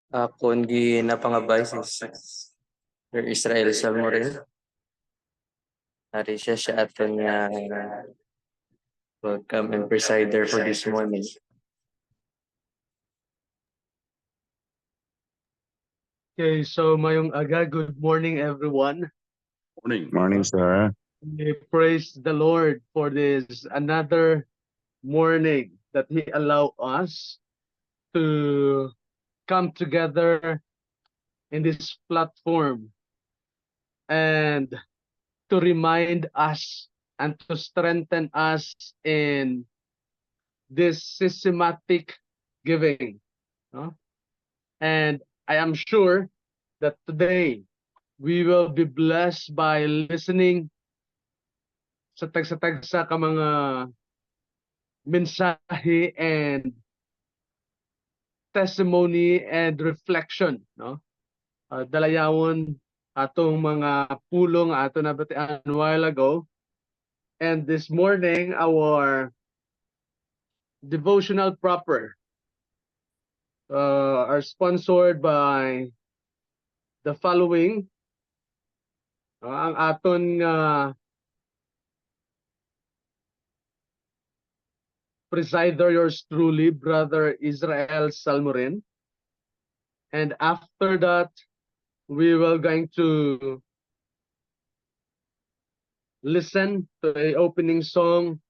Akon ginapangabay si Sir Israel Salmoreal. Ari siya aton nga welcome and presider for this morning. Okay, so mayong aga, good morning everyone. Morning, sir. We praise the Lord for this another morning that He allowed us to come together in this platform and to remind us and to strengthen us in this systematic giving. No? And I am sure that today we will be blessed by listening sa tagsa-tagsa ka mga mensahe and testimony and reflection, no? Dalayawon atong mga pulong ato nabatian a while ago. And this morning our devotional proper are sponsored by the following. Ang aton presider, yours truly, Brother Israel Salmorin. And after that, we will going to listen to a opening song,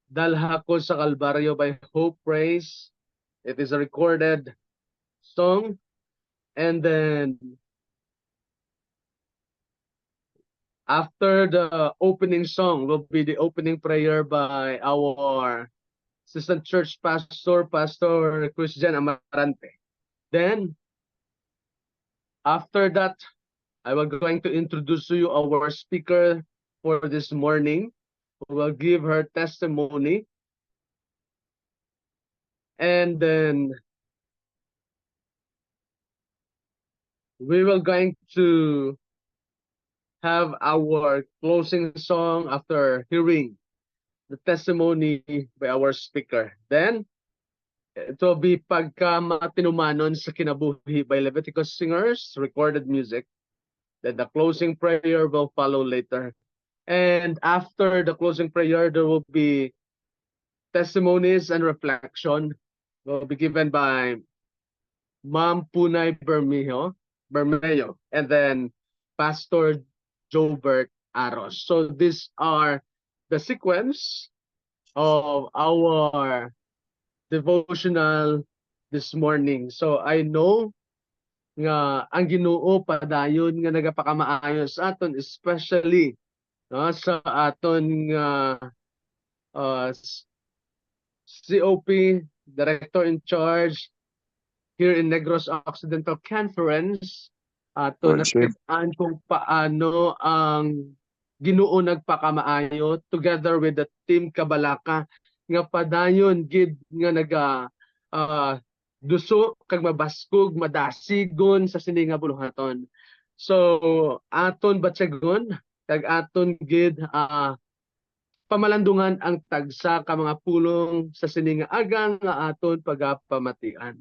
Dalha Ko sa Kalbaryo by Hope Praise. It is a recorded song. And then after the opening song will be the opening prayer by our Assistant Church Pastor, Pastor Christian Amarante. Then, after that, I will going to introduce to you our speaker for this morning, who will give her testimony. And then we will going to have our closing song after hearing the testimony by our speaker. Then, it will be Pagka Matinumanon sa Kinabuhi by Leviticus Singers, recorded music. Then the closing prayer will follow later. And after the closing prayer, there will be testimonies and reflection will be given by Ma'am Punay Bermejo, and then Pastor Jobert Aros. So these are the sequence of our devotional this morning. So I know nga ang Ginoo padayon nga nagapakamaayos aton, especially no, sa aton COP, Director in Charge here in Negros Occidental Conference, ato nakitaan kung paano ang Ginoo nagpakamaayo together with the team Kabalaka nga padayon gid nga naga duso kag mabaskog madasigon sa sini nga buluhaton. So aton batyagon kag aton gid pamalandungan ang tagsa ka mga pulong sa sini nga aga nga aton pagapamatian.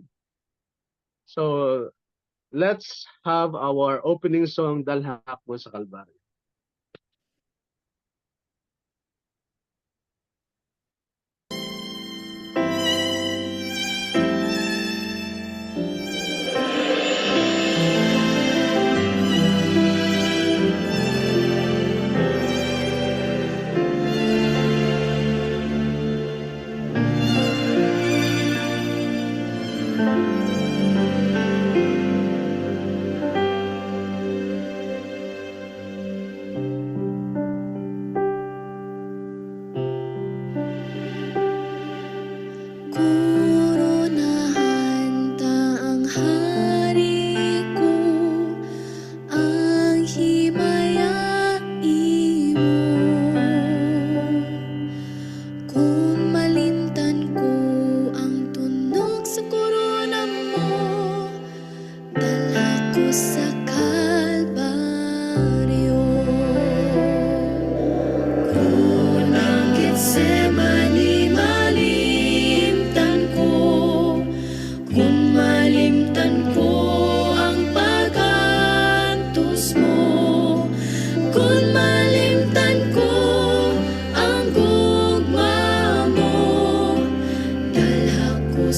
So let's have our opening song, Dalha Ko sa Kalbaryo. Kung malimtan ko ang tunog sa korona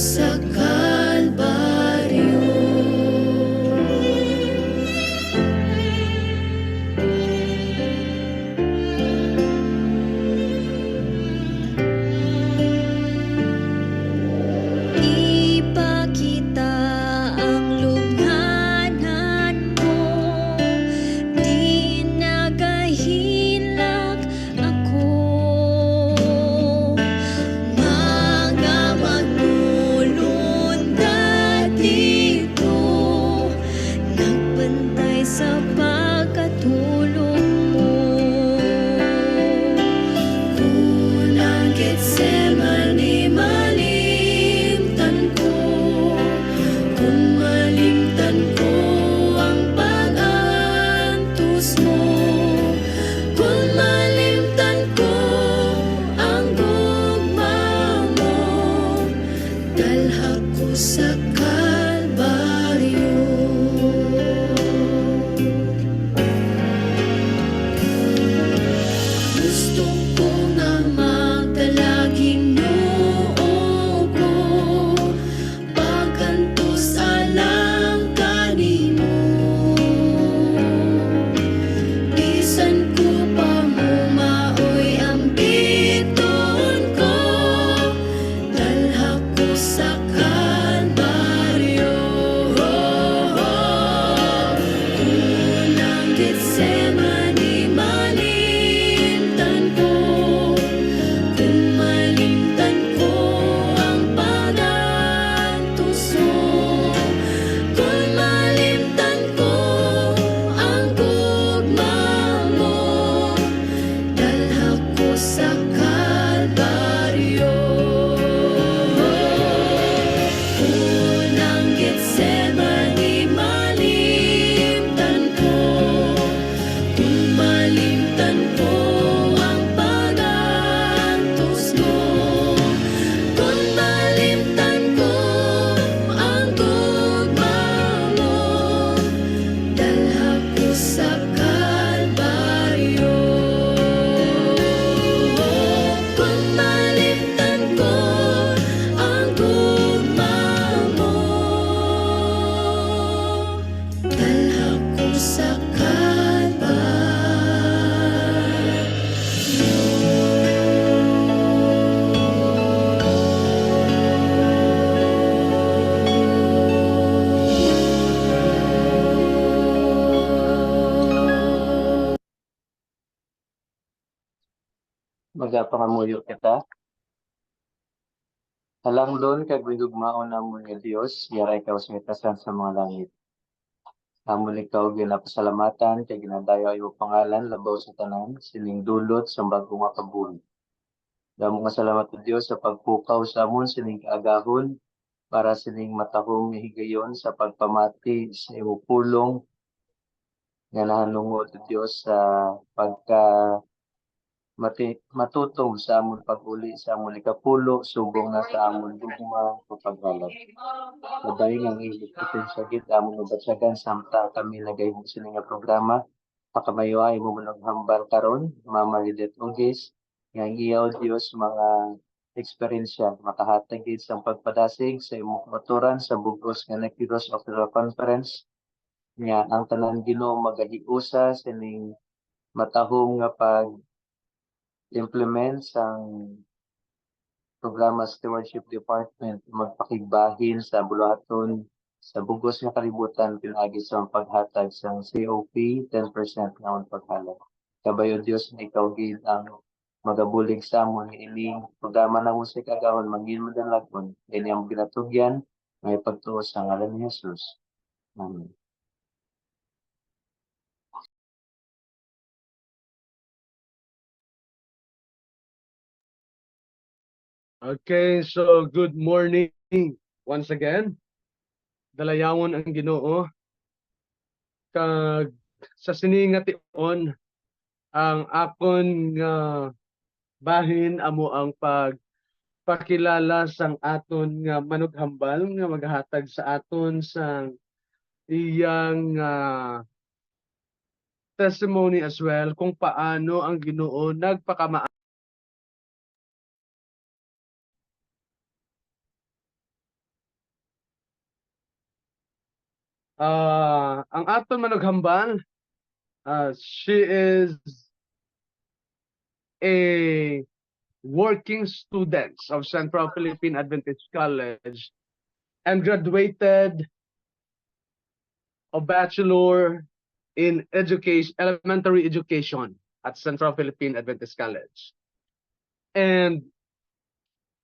sa Kalbaryo. Ipakita ang lubhanan mo, di nagahilak ako. Mga magnulunda dito, nagbantay sa pagkatulog mo. Kunang Getsemani malimtan ko, kung malimtan ko ang pag-antos mo, kung malimtan ko ang gugma mo, dalha ko sa Kalbaryo. Gusto ko nga magdalaging noo ko, pagkantos alang kanimo. Bisan ko pa mo maoy ang biton ko, dalha ko sa Kalbaryo. Unang Getsemani malimtan ko, kung malimtan ko ang pag-antos mo, kung malimtan ko ang gugma mo, dalha ko sa Kalbaryo. Unang Getsemani malimtan ko, kung malimtan ko ang pag-antos mo, kung malimtan ko ang gugma mo, dalha ko sa Kalbaryo. Kung malimtan ko ang gugma mo, dalha ko sa Kalbaryo. Magapangamuyo kita. Halangdon kag gugmaon namon nga Dios, yaray ka usmitasan sa mga langit. Amon ikaw ginapasalamatan kay ginadayo imo pangalan labaw sa tanan, sining dulot sa bagong nga kabuhi. Damo nga salamat o Dios sa pagpukaw sa amon sining kaagahon para sining matahong higayon sa pagpamati sa imo pulong nga nahanungod o Dios sa pagka matutong sa amon pag-uli sa amon ikapulo, subong na sa amon dugma o paghalad. Mabayin ang ilig sakit amon mabatsagan samtang kami nagayong sila nga programa. Pakamayoay mo hambal karon, Mama Lidet Ungis, nga iya o Dios mga eksperyensya makahatag gid sa pagpadasig sa imong maturan sa bugos nga Nakiros of the Conference nga ang tanan Ginoo magahiusa sining matahong nga pag-implement sang programa Stewardship Department magpakigbahin sa buluhaton sa bugos nga kalibutan pinagi sa paghatag sang COP 10% nga ang paghalad. Kabayo Dios nga ikaw gid ang magabulig sa amon ining programa na musik agahon mangin mo dalagon ini ang ginatugyan may pagtuo sa ngalan ni Jesus. Amen. Okay, so good morning once again. Dalayawon ang Ginoo kag sa sini nga tion ang akon nga bahin amo ang pagpakilala sang aton nga manughambal nga maghatag sa aton sang iyang testimony as well kung paano ang Ginoo nagpakama Ang aton manughambal, she is a working student of Central Philippine Adventist College and graduated a bachelor in education, elementary education at Central Philippine Adventist College. And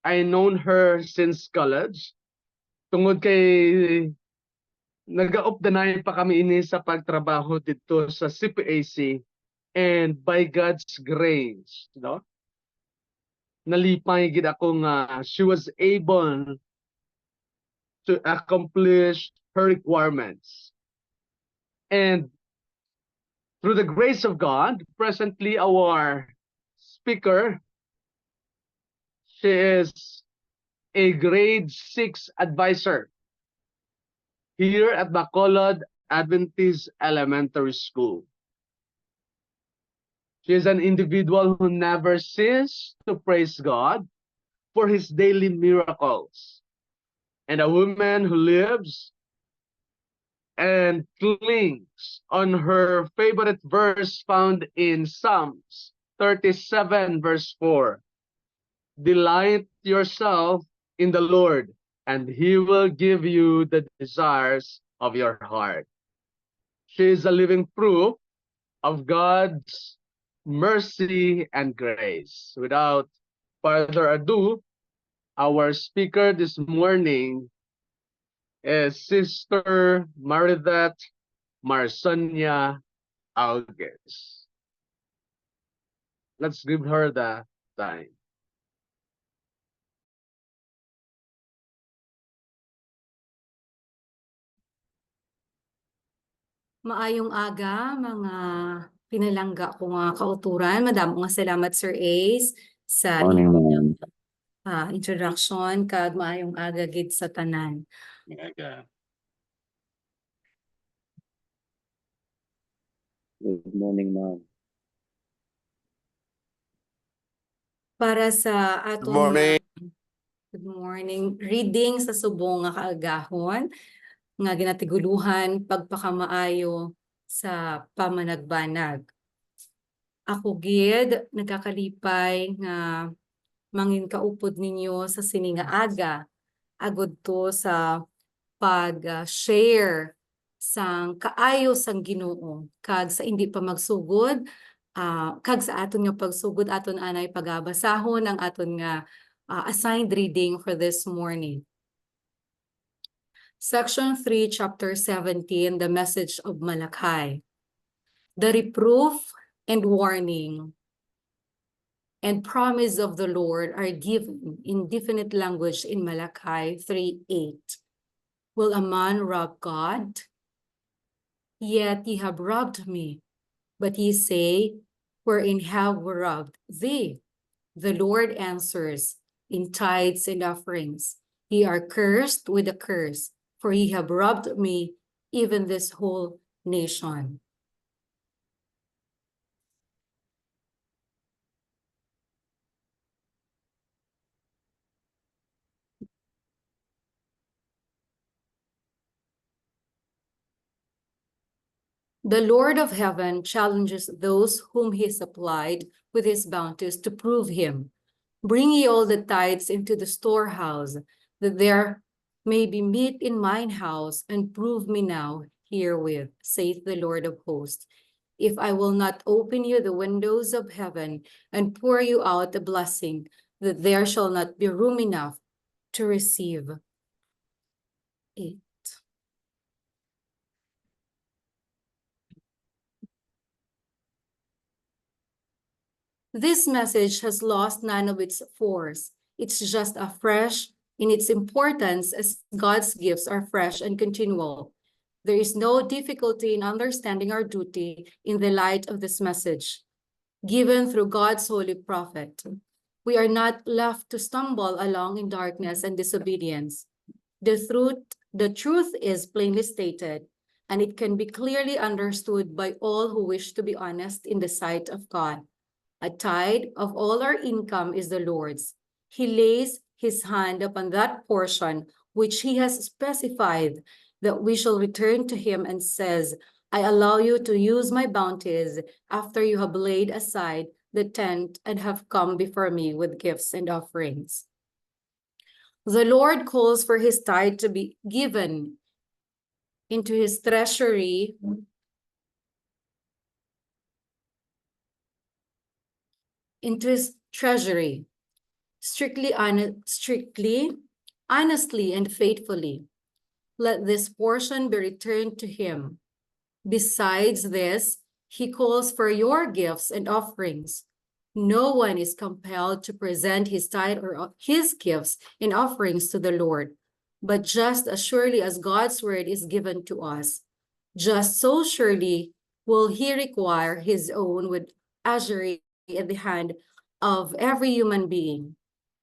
I known her since college. Tungod kay nag-a-updanay pa kami ini sa pagtrabaho dito sa CPAC, and by God's grace, no? Nalipay gid ako nga she was able to accomplish her requirements. And through the grace of God, presently our speaker, she is a grade 6 advisor here at Bacolod Adventist Elementary School. She is an individual who never ceases to praise God for his daily miracles, and a woman who lives and clings on her favorite verse found in Psalms 37 verse 4. Delight yourself in the Lord, and he will give you the desires of your heart. She is a living proof of God's mercy and grace. Without further ado, our speaker this morning is Sister Maridet Marsonia Augues. Let's give her the time. Maayong aga, mga pinalangga ko nga kauturan. Madamo nga salamat, Sir Ace, sa Morning, ma'am. introduction, kag maayong aga gid sa tanan. Good morning, ma'am. Para sa atong good morning reading sa subong nga kaagahon nga ginatiguluhan pagpakamaayo sa pamanagbanag. Ako gid nagkakalipay nga mangin kaupod ninyo sa sininga aga agud to sa pag-share sang kaayo sang Ginoo kag sa hindi pa magsugod kag sa aton nga pagsugod aton anay pagabasahon ang aton nga assigned reading for this morning. Section 3, Chapter 17, the Message of Malachi. The reproof and warning and promise of the Lord are given in definite language in Malachi 3:8. Will a man rob God? Yet ye have robbed me. But ye say, wherein have we robbed thee? The Lord answers, in tithes and offerings. Ye are cursed with a curse, for ye have robbed me, even this whole nation. The Lord of heaven challenges those whom he supplied with his bounties to prove him. Bring ye all the tithes into the storehouse, that there may be meat in mine house, and prove me now herewith, saith the Lord of hosts, if I will not open you the windows of heaven and pour you out a blessing, that there shall not be room enough to receive it. This message has lost none of its force. It's just afresh in its importance as God's gifts are fresh and continual. There is no difficulty in understanding our duty in the light of this message, given through God's holy prophet. We are not left to stumble along in darkness and disobedience. The truth is plainly stated, and it can be clearly understood by all who wish to be honest in the sight of God. A tithe of all our income is the Lord's. He lays his hand upon that portion which he has specified that we shall return to him and says, I allow you to use my bounties after you have laid aside the tent and have come before me with gifts and offerings. The Lord calls for his tithe to be given into his treasury strictly, honestly, and faithfully. Let this portion be returned to him. Besides this, he calls for your gifts and offerings. No one is compelled to present his tithe or his gifts and offerings to the Lord, but just as surely as God's word is given to us, just so surely will he require his own with usury at the hand of every human being.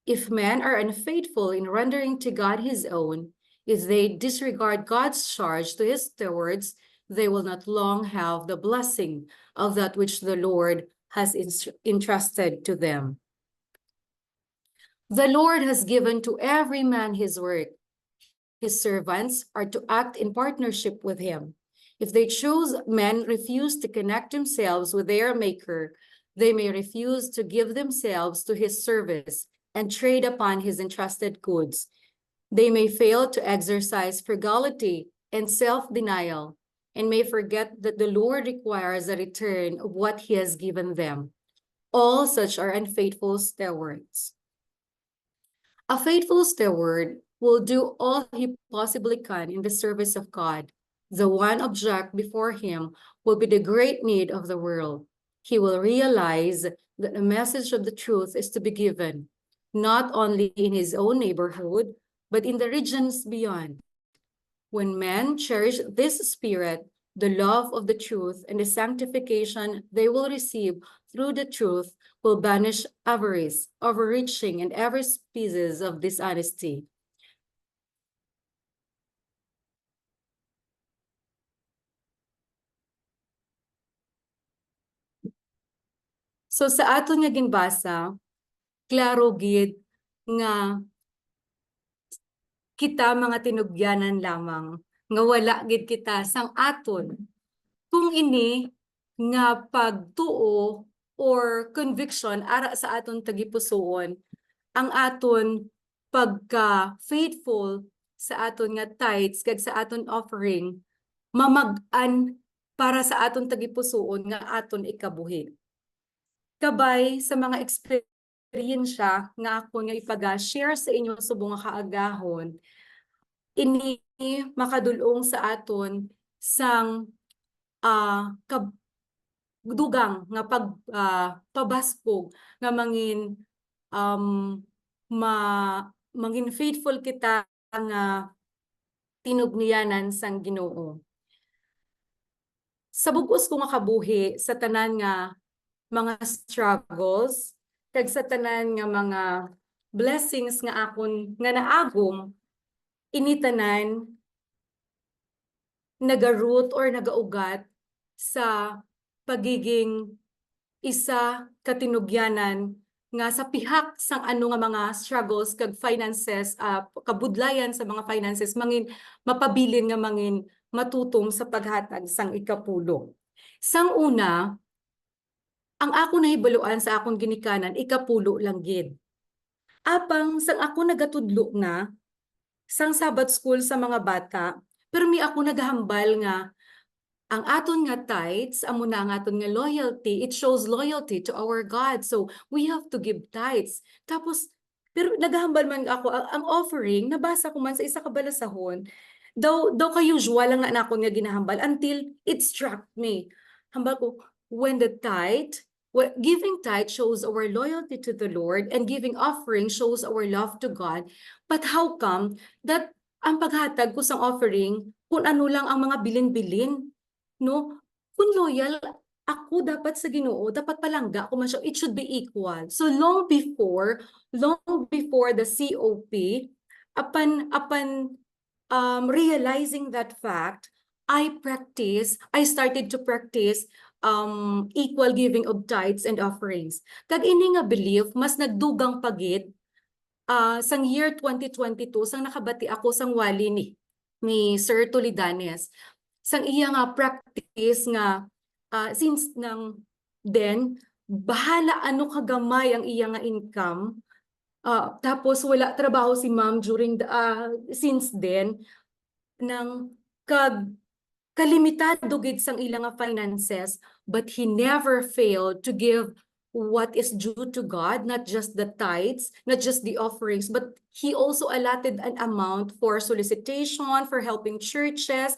If men are unfaithful in rendering to God his own, if they disregard God's charge to his stewards, they will not long have the blessing of that which the Lord has entrusted to them. The Lord has given to every man his work. His servants are to act in partnership with him. If they choose, men refuse to connect themselves with their Maker, they may refuse to give themselves to his service and trade upon his entrusted goods. They may fail to exercise frugality and self-denial, and may forget that the Lord requires a return of what he has given them. All such are unfaithful stewards. A faithful steward will do all he possibly can in the service of God. The one object before him will be the great need of the world. He will realize that the message of the truth is to be given, not only in his own neighborhood, but in the regions beyond. When men cherish this spirit, the love of the truth and the sanctification they will receive through the truth will banish avarice, overreaching, and every species of dishonesty. So sa aton nga ginbasa, klaro gid nga kita mga tinubyanan lamang nga wala gid kita sang aton kung ini nga pagtuo or conviction ara sa aton tagipusoon ang aton pagka faithful sa aton nga tithes kag sa aton offering mamag-an para sa aton tagipusoon nga aton ikabuhi. Kabay sa mga eksperyensya nga ako nga ipaga-share sa inyo subong nga kaagahon, ini makadulong sa aton sang dugang nga pabaskog nga mangin mangin faithful kita nga tinubniyanan sang Ginoo. Sa bug-os ko nga kabuhi sa tanan nga mga struggles, kag sa tanan nga mga blessings nga akon nga naagom, ini tanan naga-root or nagaugat sa pagiging isa katinugyanan nga sa pihak sang ano nga mga struggles kag finances, kabudlayan sa mga finances mangin mapabilin nga mangin matutom sa paghatag sang ikapulo. Sang una, ang ako nahibaluan sa akong ginikanan, ikapulo lang gid. Apang sang ako nagatudlo na, sang Sabbath school sa mga bata, pero mi ako naghambal nga, ang aton nga tithes, amo na ang aton nga loyalty, it shows loyalty to our God. So, we have to give tithes. Tapos, pero naghambal man ako, ang offering, nabasa ko man sa isa ka balasahon, daw ka usual lang na ako nga ginahambal until it struck me. Hambal ko, when the tithe, giving tithe shows our loyalty to the Lord and giving offering shows our love to God. But how come that ang paghatag ko sa offering, kung ano lang ang mga bilin-bilin, no? Kung loyal ako dapat sa Ginoo, dapat palangga ko man siya. It should be equal. So long before the COP, upon realizing that fact, I started to practice equal giving of tithes and offerings. Kag ini nga belief, mas nagdugang pagid sang year 2022, sang nakabati ako sang wali ni ni Sir Tolidanes. Sang iya nga practice nga since nang then bahala ano kagamay ang iya nga income. Tapos wala trabaho si ma'am during the since then nang kalimitado gid sang ilang nga finances, but he never failed to give what is due to God, not just the tithes, not just the offerings, but he also allotted an amount for solicitation, for helping churches.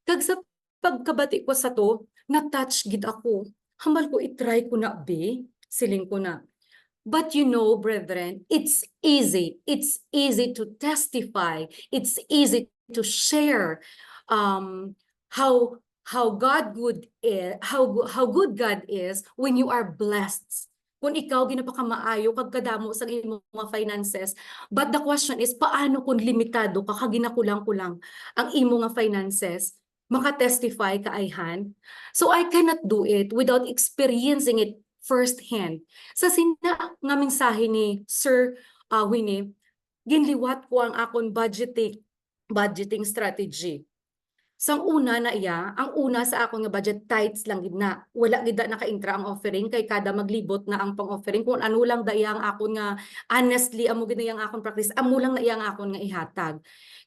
Kag sa pagkabati ko sa to, na-touch gid ako. Hambal ko itry ko na be, siling ko na. But you know, brethren, it's easy. It's easy to testify. It's easy to share how God good is, how good God is when you are blessed. Kung ikaw ginapakamaayo kag kadamo sa imong mga finances, but the question is paano kung limitado ka kag ginakulang-kulang ang imong nga finances? Maka-testify ka ayhan. So I cannot do it without experiencing it firsthand. Sa sina nga mensahe ni Sir Winnie, ginliwat ko ang akon budgeting strategy. Sang una na iya, ang una sa akong nga budget tithes lang gid na. Wala gid na naka-intra ang offering kay kada maglibot na ang pang-offering kung ano lang da iya ang akon nga honestly amo gid na iya ang akon practice, amo lang na iya ang akon nga ihatag.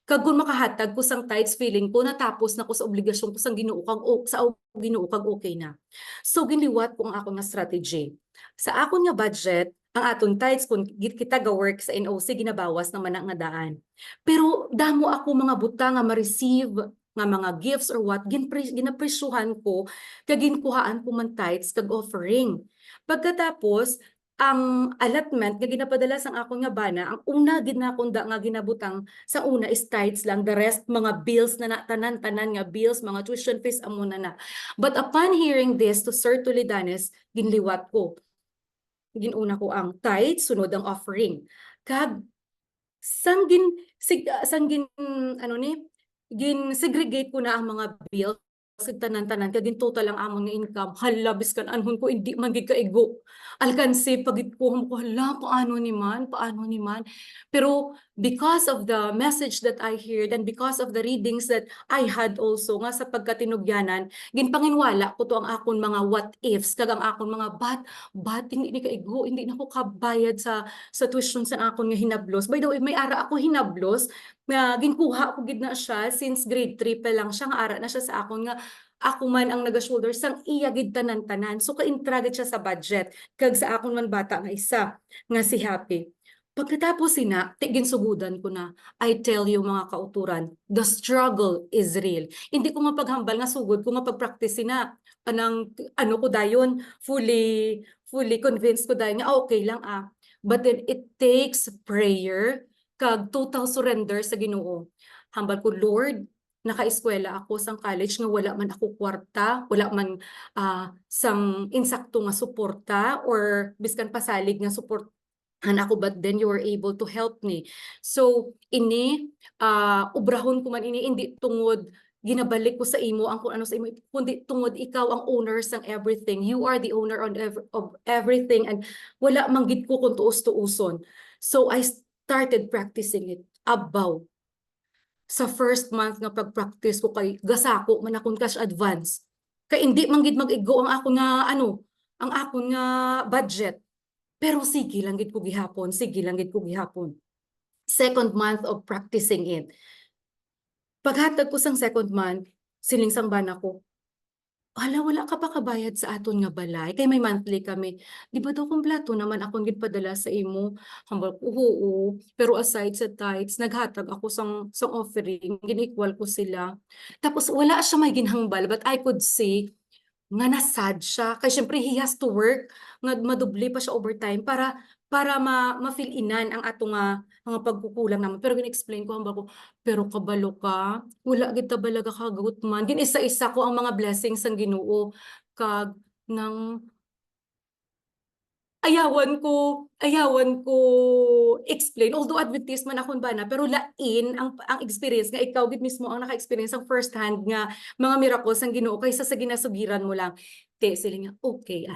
Kag kun makahatag ko sang tithes feeling ko natapos na ko sa obligasyon ko sang Ginoo kag sa Ginoo kag okay na. So ginliwat ko ang akon nga strategy. Sa akon nga budget, ang aton tithes kung kita ga work sa NOC ginabawas naman ang nga daan. Pero damo ako mga buta nga ma-receive nga mga gifts or what, ginapresyuhan ko, kag ginkuhaan ko man tithes kag offering. Pagkatapos, ang allotment nga ginapadala sang akong nga bana, ang una gid na akong nga ginabutang sa una is tithes lang, the rest mga bills na tanan-tanan nga bills, mga tuition fees amo na. But upon hearing this to Sir Tolidanes, ginliwat ko. Ginuna ko ang tithes, sunod ang offering. Kag sanggin ano ni gin-segregate ko na ang mga bills sa tanan-tanan kagin total ang amon nga income. Hala biskan anhon ko hindi man gid kaigo. Alkansi pagit ko hala paano ni man. Pero because of the message that I heard and because of the readings that I had also nga sa pagkatinugyanan, ginpanginwala ko to ang akon mga what ifs kag ang akon mga but hindi ni kaigo, hindi na ko kabayad sa tuition sa akon nga hinablos. By the way, may ara ako hinablos nga ginkuha ko gid na siya since grade 3 pa lang siya nga ara na siya sa akon nga ako man ang naga-shoulder sang iya gid tanan-tanan. So kaintragid siya sa budget kag sa akon man bata nga isa nga si Happy. Pagkatapos sina, ginsugudan ko na, I tell you mga kauturan, the struggle is real. Hindi ko mapaghambal nga sugod ko mapag-practice sina. Ano ko dayon, fully convinced ko dayon nga okay lang But then it takes prayer kag total surrender sa Ginoo. Hambal ko, Lord, naka-eskwela ako sang college nga wala man ako kwarta, wala man sang insakto nga suporta or biskan pasalig nga suportahan ako, but then you were able to help me. So ini ubrahon ko man ini hindi tungod ginabalik ko sa imo ang kung ano sa imo, kundi tungod ikaw ang owner sang everything. You are the owner of everything and wala manggid ko kung tuos-tuuson. So I started practicing it abaw. Sa first month nga pag-practice ko kay gasako man akong cash advance. Kay hindi manggid mag-igo ang ako nga ang akon nga budget. Pero sige lang gid ko gihapon, Second month of practicing it. Paghatag ko sang second month, siling sang bana ko, hala, wala ka pa kabayad sa aton nga balay. Kay may monthly kami. Di ba daw kumpleto naman akong gidpadala sa imo? Hambal ko, oo. Pero aside sa tithes, naghatag ako sang offering. Gin-equal ko sila. Tapos wala siya may ginhangbal, but I could say, nga nasad siya. Kaya syempre, he has to work. Nga madubli pa siya overtime para ma-fill inan ang ato nga mga pagkukulang naman. Pero gin-explain ko, hamba ko, pero kabalo ka, wala kita balaga kagut man. Gin-isa-isa ko ang mga blessings ng Ginoo kag nang ayawan ko explain. Although Adventist man akong bana, pero lain ang experience nga ikaw gid mismo ang naka-experience ang first hand nga mga miracles ang Ginoo kaysa sa ginasugiran mo lang. Te sila nga okay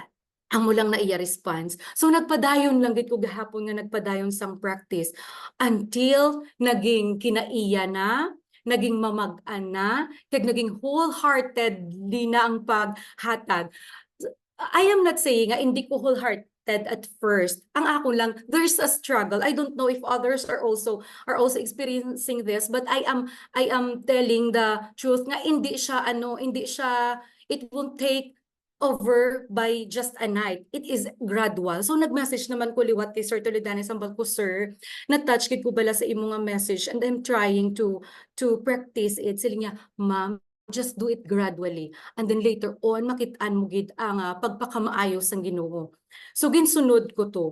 amo lang na iya response. So nagpadayon lang gid ko gahapon nga nagpadayon sang practice until naging kinaiya na naging mamag-ana, kag naging wholeheartedly na ang paghatag. I am not saying nga hindi ko wholehearted at first. Ang ako lang, there's a struggle. I don't know if others are also experiencing this, but I am telling the truth nga hindi siya it won't take over by just a night. It is gradual. So nag-message naman ko liwat kay Sir Toledano sambal ko, sir, na-touch kit ko bala sa imong nga message and I'm trying to practice it. Sila niya, ma'am, just do it gradually. And then later on, makitaan mo gid ang pagpakamaayos ng Ginoo. So ginsunod ko to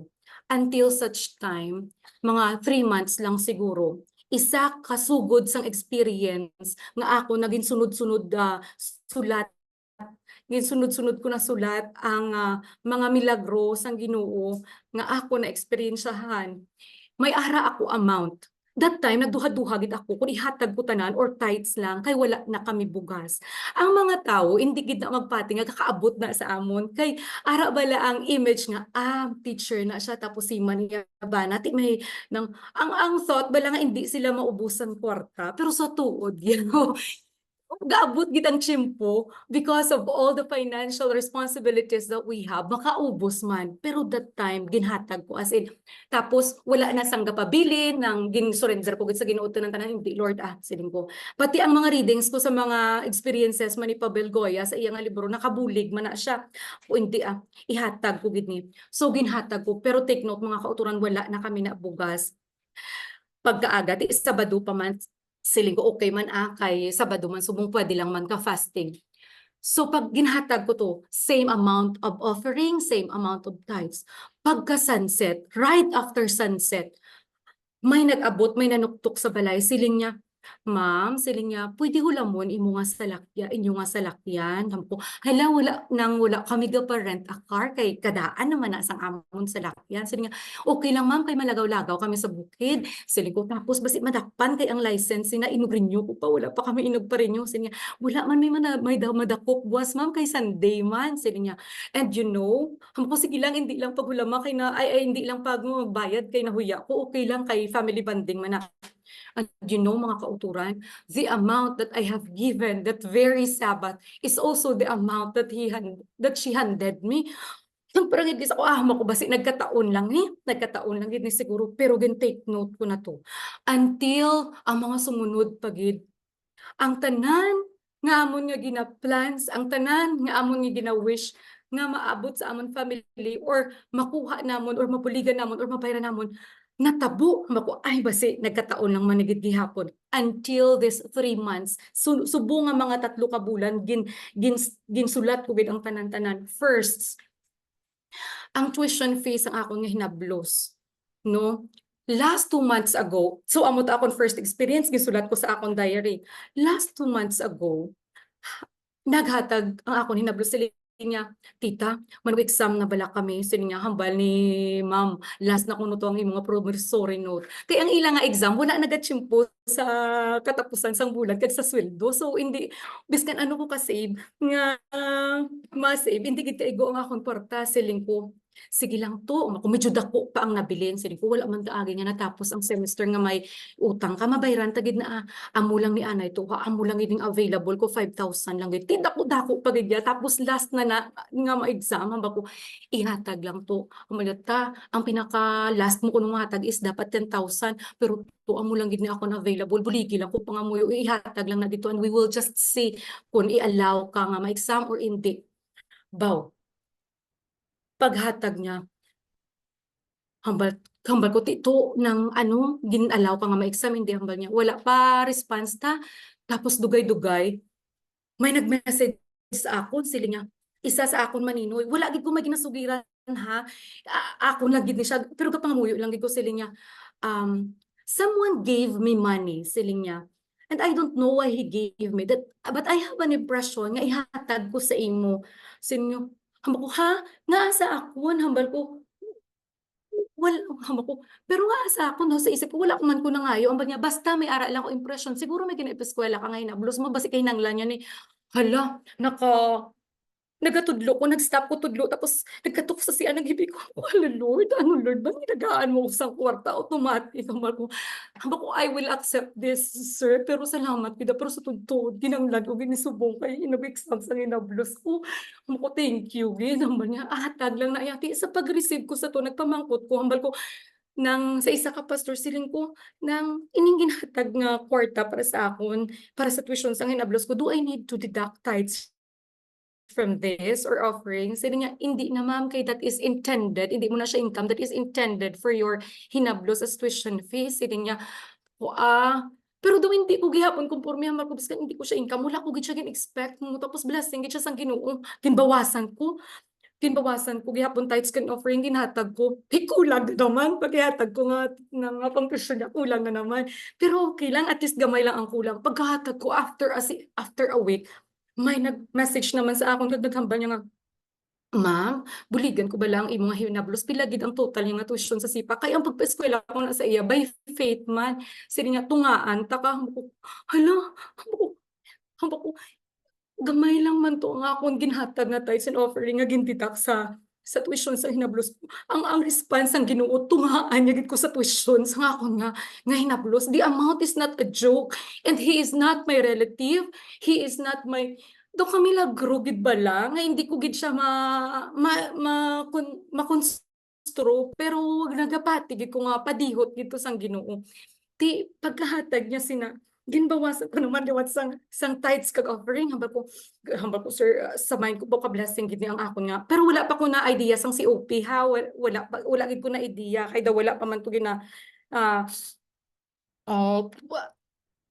until such time, mga 3 months lang siguro, isa kasugod sang experience nga ako naging sunod-sunod sulat. Ginsunod-sunod ko na sulat ang mga milagro sang Ginoo nga ako na experiencehan. May ara ako amount. That time, nagduha-duha gid ako kung ihatag ko tanan or tithes lang kay wala na kami bugas. Ang mga tao hindi gid na magpati nga kakaabot na sa amon kay ara bala ang image nga teacher na siya tapos si maniya ba nati may nang ang thought bala nga hindi sila maubusan kwarta pero sa tuod gaabot gid ang tiyempo because of all the financial responsibilities that we have, makaubos man. Pero that time, ginhatag ko as in. Tapos, wala na sang gapabilin, nang gin-surrender ko sa Ginoo ng tanan, hindi, Lord, siling ko. Pati ang mga readings ko sa mga experiences man ni Pabel Goya sa iyang libro, nakabulig man na siya. O hindi, ihatag ko gid ni. So, ginhatag ko. Pero take note, mga kauturan, wala na kami na bugas. Pagkaaga, Sabado pa man, siling ko okay man kay Sabado man subong pwede lang man ka fasting. So pag ginhatag ko to, same amount of offering, same amount of tithes. Pagka sunset, right after sunset, may nag-abot, may nanuktok sa balay, siling niya, ma'am, siling niya, pwede hulamon imo nga salakyan, inyo nga salakyan. Hampo, hala, wala kami ga pa rent a car, kay kadaan naman na sang amon salakyan. Siling niya, okay lang ma'am, kay malagaw-lagaw kami sa bukid. Siling ko, tapos basit madakpan kay ang license, na inug-renew ko pa, wala pa kami inug-pa-renew. Siling niya, wala man may madakop, buwas ma'am, kay Sunday man. Siling niya, and you know, hampo, sige lang, hindi lang paghulama, kay na, hindi lang pag magbayad, kay nahuya ko, okay lang, kay family banding man na. And you know, mga kauturan, the amount that I have given that very Sabbath is also the amount that she handed me. Parang hindi ako, mako basi nagkataon lang ni siguro, pero gan take note ko na to. Until ang mga sumunod pagid, ang tanan nga amon nga gina-plans, ang tanan nga amon nga gina-wish nga maabot sa amon family or makuha namon or mapuligan namon or mabayran namon, natabo mako basi nagkataon lang manigid gihapon until this 3 months subo nga mga 3 ka bulan ginsulat ko gid ang tanan-tanan. First, ang tuition fees ang akong hinablos, no, last 2 months ago. So amot akong first experience gisulat ko sa akong diary. Last 2 months ago, naghatag ang akong hinablos sila niya, tita, exam na bala kami. Sino niya, hambal ni ma'am, last na kuno to ang imong promissory note. Kaya ang ilang nga exam, wala nagatsimpo sa katapusan sang bulan kag sa sweldo. So hindi, biskan ano ko ka-save, nga ma-save, hindi kita igo ang akong kwarta, siling ko. Sige lang to, kung medyo dako pa ang nabilin, siling ko, wala man kaagi nga natapos ang semester nga may utang ka, mabayran tagid na amo lang ni anay to, amo lang iding available ko 5,000 lang gid. Dako pagidya, tapos last na nga ma-exam hamba ko ihatag lang to. Amalata, ang pinaka last mo kuno hatag is dapat 10,000 pero to amo lang gid ni ako na available. Buligi lang ko pangamuyo ihatag lang na dito and we will just see kung i-allow ka nga ma-exam or hindi. Baw. Paghatag niya, hambal ko tito ng gin-allow ka nga ma-exam, hindi hambal niya. Wala pa response ta. Tapos dugay-dugay, may nag-message sa akon, sila niya, isa sa akon maninoy. Wala gid ko maginasugiran ha. Ako lang gid ni siya, pero kapangamuyo lang gid ko sila niya. Someone gave me money, sila niya. And I don't know why he gave me that, but I have an impression nga ihatag ko sa imo. Sila niya, hambal ko, ha? Nga sa akon, hambal ko, hambal ko, pero nga sa akon, no, sa isip ko, wala ko man ko na ngayo. Hambal niya, basta may ara lang ko impression, siguro may gina-eskwela ka ngayon na, blos mo, basi kayo nanglan niya ni, hala, nagatudlo ko, nag-stop ko tudlo, tapos nagkatok sa siya, nag-ibig ko, "Hala Lord, ano Lord, ba ninagaan mo ko sa kwarta, automatic, hamba ko, I will accept this, sir, pero salamat kita, pero sa tugtod, kinanglan ko, ginisubong kay inag-exam sa ginablos ko, hamba ko, thank you, ginamba niya, atag lang na ayati, sa pag-receive ko sa to, nagpamangkot ko, hambal ko, nang sa isa ka pastor siling ko nang ining ginhatag nga kwarta para sa akon para sa tuition sa hinablos ko, do I need to deduct tithes from this or offerings? Sabi niya, hindi na ma'am, kay that is intended, hindi mo na siya income, that is intended for your hinablos as tuition fees. Sabi niya, pero daw hindi ko gihapon conforme ang markubis ka, hindi ko siya income, wala ko gid siya gin-expect mo, tapos blessing gid siya sang Ginoo, kinbawasan ko gihapon tithes kan offering ginhatag ko. Kulang na naman paghatag ko nga ng pang tuition niya, kulang na naman. Pero okay lang, at least gamay lang ang kulang. Pagkahatag ko after a week, may nag-message naman sa akon naghambal niya nga, "Ma'am, buligan ko ba lang imong hinablos, pila gid ang total niya nga tuition sa sipa, kay ang pagpa-eskwela ko na sa iya by faith man." Sini niya, "Tungaan ta ka." Hala, hamba ko, gamay lang man to nga akong ginhatag nga tithes and offering nga gindeduct sa tuition sa hinablos ko. Ang response ang Ginoo, tungaan niya gid ko sa tuition sa akon nga hinablos. The amount is not a joke, and he is not my relative. He is not my do kami lagro gid bala nga hindi ko gid siya makonstro, pero nagapati gid ko nga padihot gid to sang Ginoo. Ti pagkahatag niya ginbawasan ko naman liwat sang tithes kag offering, hambal ko sir, sa mind ko ka blessing gid ni ang akon nga, pero wala pa ko na idea sang COP ha, wala gid ko na idea kay daw wala pa man to gina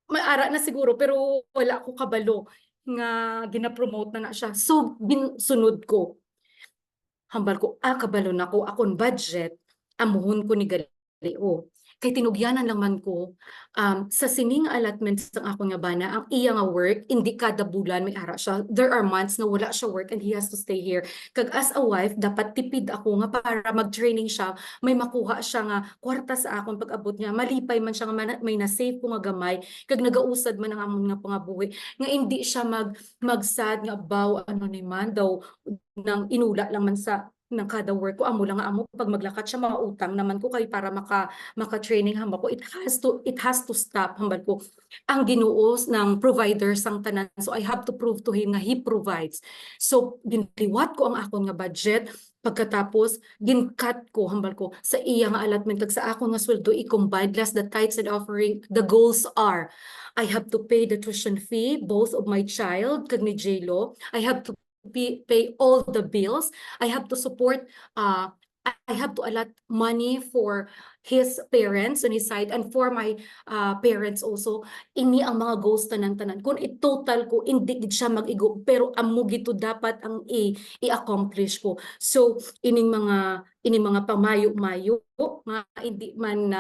may ara na siguro, pero wala ko kabalo nga gina-promote na siya, so ginsunod ko. Hambal ko, kabalo na ko akon budget, amuhon ko ni gali kay tinugyanan lang man ko sa sining allotment sa ako nga bana, ang iya nga work hindi kada bulan may ara siya. There are months na wala siya work and he has to stay here. Kag as a wife dapat tipid ako nga para mag-training siya, may makuha siya nga kwarta sa akon pag-abot niya, malipay man siya nga may na-save ko nga gamay, kag nagausad man ang amon nga pangabuhi nga hindi siya magsad nga baw ano ni man daw nang inula lang man sa ng kada work ko, amo lang nga amo pag maglakat siya mautang naman ko kay para maka-training hamba ko, it has to stop hambal ko. Ang Ginoo ng provider sang tanan, so I have to prove to him nga he provides. So ginliwat ko ang akon nga budget, pagkatapos gincut ko hambal ko sa iya nga allotment kag sa akon nga sweldo i-combine less the tithes and offering. The goals are I have to pay the tuition fee both of my child kag ni J-Lo. I have to pay all the bills. I have to support I have to allot money for his parents on his side and for my parents also. Ini ang mga goals tanan-tanan. Kung i-total ko, hindi gid siya mag-igo, pero amo gito dapat ang i-accomplish ko. So ining mga pamayo-mayo nga hindi man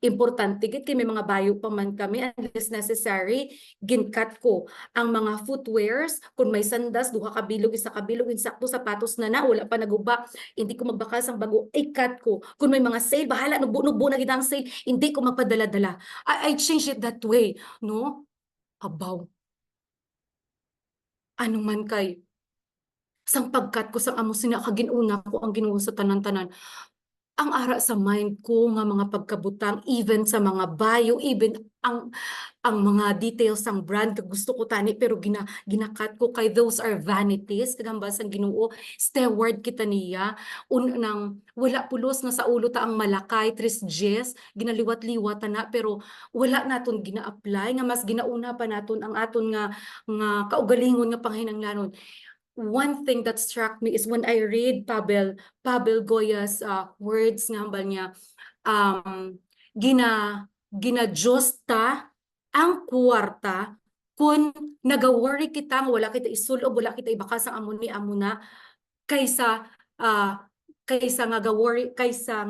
importante gid kay may mga bayo pa man kami unless necessary, gincut ko ang mga footwears, kung may sandas duha ka bilog, isa ka bilog, insakto sapatos na wala pa naguba, hindi ko magbakas ang bago, i-cut ko. Kung may mga sale, bahala nubo na gid ang sale, hindi ko magpadala-dala. I change it that way, no? Abaw. Ano man kay sang pagkat ko sang amo sina kaginuna ko ang Ginoo sa tanan-tanan. Ang ara sa mind ko nga mga pagkabutang, even sa mga bio, even ang mga details sang brand gusto ko tani pero ginakat ko kay those are vanities kagamba sang Ginoo. Steward kita niya nang wala pulos nga sa ulo ta ang malakay 3 Gs ginaliwat-liwat na pero wala naton gina-apply nga mas ginauna pa naton ang aton nga kaugalingon nga panghinanglanon. One thing that struck me is when I read Pavel Goya's words nga hambal niya, gina-Diyos ta ang kwarta kung nagaworry kita nga wala kita isulob, wala kita ibakas ang amo na kaysa nga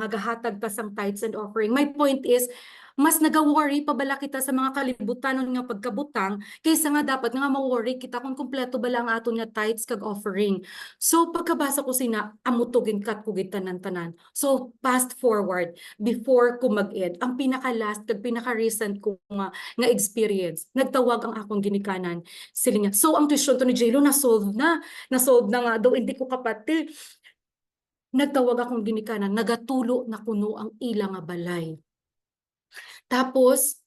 gahatag ta sang tithes and offering. My point is mas nag-worry pa bala kita sa mga kalibutan nga pagkabutang kaysa nga dapat nga ma-worry kita kung kumpleto bala ang aton nga tithes kag offering. So pagkabasa ko sina amutugin kat kugit tanan-tanan. So fast forward before ko mag-end, ang pinaka-last kag pinaka-recent ko nga experience, nagtawag ang akong ginikanan. Sila niya, so ang tuition to ni J-Lo na-solve na nga daw hindi ko kapati. Nagtawag akong ginikanan, nagatulo na kuno ang ilang nga balay. Tapos,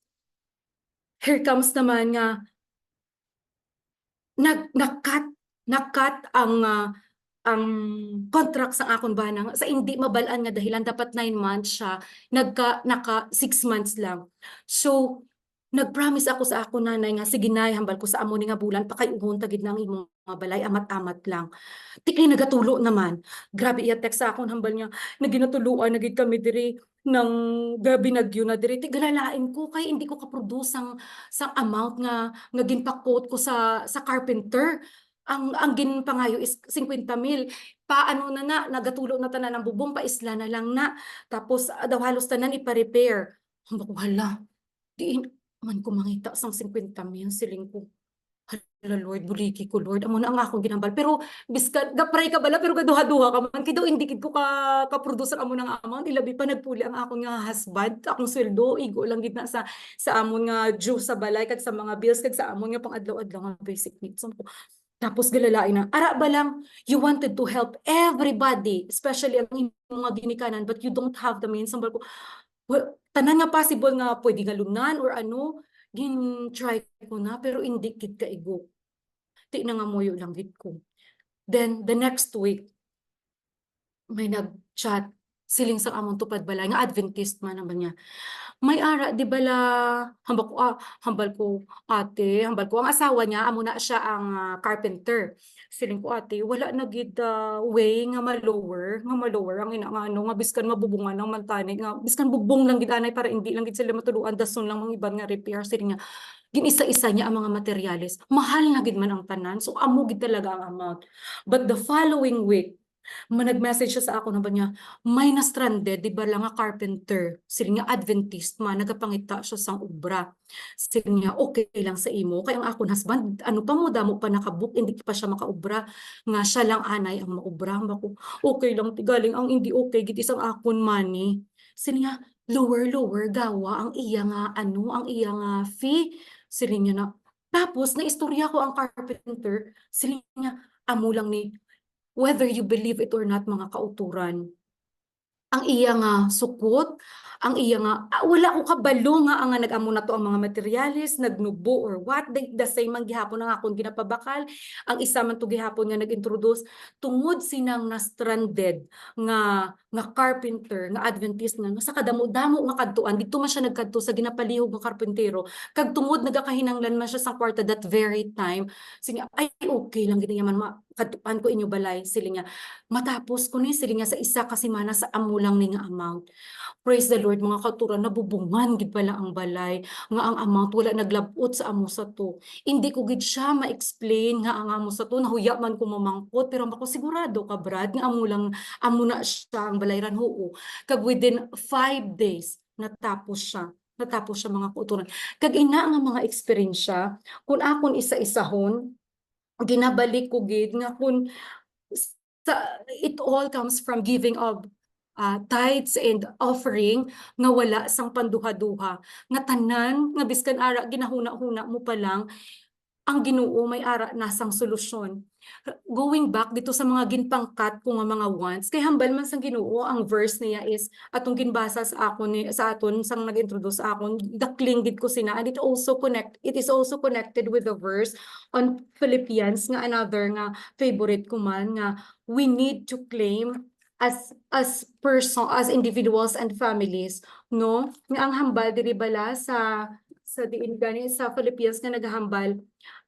here comes naman nga, nakat ang contract sa akong bana sa hindi mabalaan nga dahilan dapat 9 months siya, naka 6 months lang. So, nagpromise ako sa ako nanay nga sige nay hambal ko sa amo ni nga bulan pakayuhon tagid nang imong mga balay amat-amat lang. Tikli nagatulo naman. Grabe iya text sa akon hambal niya naginatuluan nagid kami diri ng gabi nagyo na diri tigalalain ko kay hindi ko ka-produce sang amount nga ginpa-quote ko sa carpenter. Ang ginpangayo is 50,000. Paano na nagatulo na tanan ng bubong paisla na lang na. Tapos daw halos tanan ipa-repair. Wala. Di man ko mangita sang 50,000 siling ko. Hala Lord, buliki ko Lord. Amo na ang akong ginambal. Pero biska gapray ka bala pero gaduha-duha ka man. Kaya daw hindi ko ka-producer amo ng amount. Ilabi pa nagpuli ang akong nga husband. Akong sweldo, igo lang gid na sa amon nga due sa balay kag sa mga bills kag sa amon nga pang-adlaw-adlaw nga basic needs. Tapos galalain na, ara ba lang, you wanted to help everybody, especially ang mga ginikanan, but you don't have the means. Sambal ko, well, tanan nga possible nga pwede nga lunan or ano, gin-try ko na, pero hindi kit kaigo. Di na nga moyo lang git ko. Then, the next week, may nag-chat, siling sa among tupad balay, nga Adventist man naman niya. May ara, di bala, hambal ko, ate, hambal ko, ang asawa niya, amo na siya ang carpenter. Siling ko, ate, wala na gid way nga malower ang ano, nga biskan mabubungan ng mantani, nga biskan bubong lang gid anay para hindi lang gid sila matuluan, dason lang mga iban nga repair. Siling nga, ginisa-isa niya ang mga materyales. Mahal na gid man ang tanan, so amo gid talaga ang amount. But the following week, nag-message siya sa ako na ba niya, may na-stranded, di ba lang nga carpenter, sila nga Adventist man, nagapangita siya sang ubra. Sila nga, okay lang sa imo, kaya ang akong husband, ano pa mo, damo pa nakabook, hindi pa siya makaubra, nga siya lang anay ang maubra. Ako, okay lang, tigaling, ang hindi okay, git isang akon money. Sila nga, lower, gawa, ang iya nga, ang iya nga fee, sila nga na. Tapos, naistorya ko ang carpenter, sila nga, amo lang ni, whether you believe it or not, mga kauturan, ang iya nga sukot, ang iya nga, wala ko kabalo nga ang nag-amo na to ang mga materialis, nagnubo or what, the same ang gihapon ang akong ginapabakal, ang isa man to gihapon nga nag-introduce, tungod sinang na-stranded nga carpenter, nga Adventist nga sa kadamo-damo nga kadtuan, dito man siya nagkadto sa ginapalihog nga karpentero, kag tungod nagakahinanglan man siya sa kwarta that very time, sige, ay okay lang gid man kadtuan ko inyo balay, sila nga, matapos ko ni sila nga sa isa kasi mana sa amo lang ni nga amount. Praise the Lord, mga kauturan, nabubungan gid pala ang balay nga ang amount wala naglabot sa amo sa to. Hindi ko gid siya ma-explain nga ang amo sa to, nahuya man ko mamangkot, pero ako sigurado ka Brad nga amo na siya ang balayran hoo. Kag within 5 days natapos siya mga kauturan. Kag ina nga mga eksperyensya kun akon isa-isahon ginabalik ko gid nga kun it all comes from giving of tithes and offering nga wala sang panduha-duha nga tanan nga biskan ara ginahuna-huna mo pa lang ang Ginoo may ara nasang solusyon. Going back dito sa mga ginpangkat ko nga mga wants kay hambal man sang Ginoo ang verse niya is atong ginbasa sa aton sang nag-introduce sa akon dakling gid ko sina and it is also connected with the verse on Philippians nga another nga favorite ko man nga we need to claim as individuals and families no nga ang hambal diri bala sa diin gani sa Philippians nga naghahambal.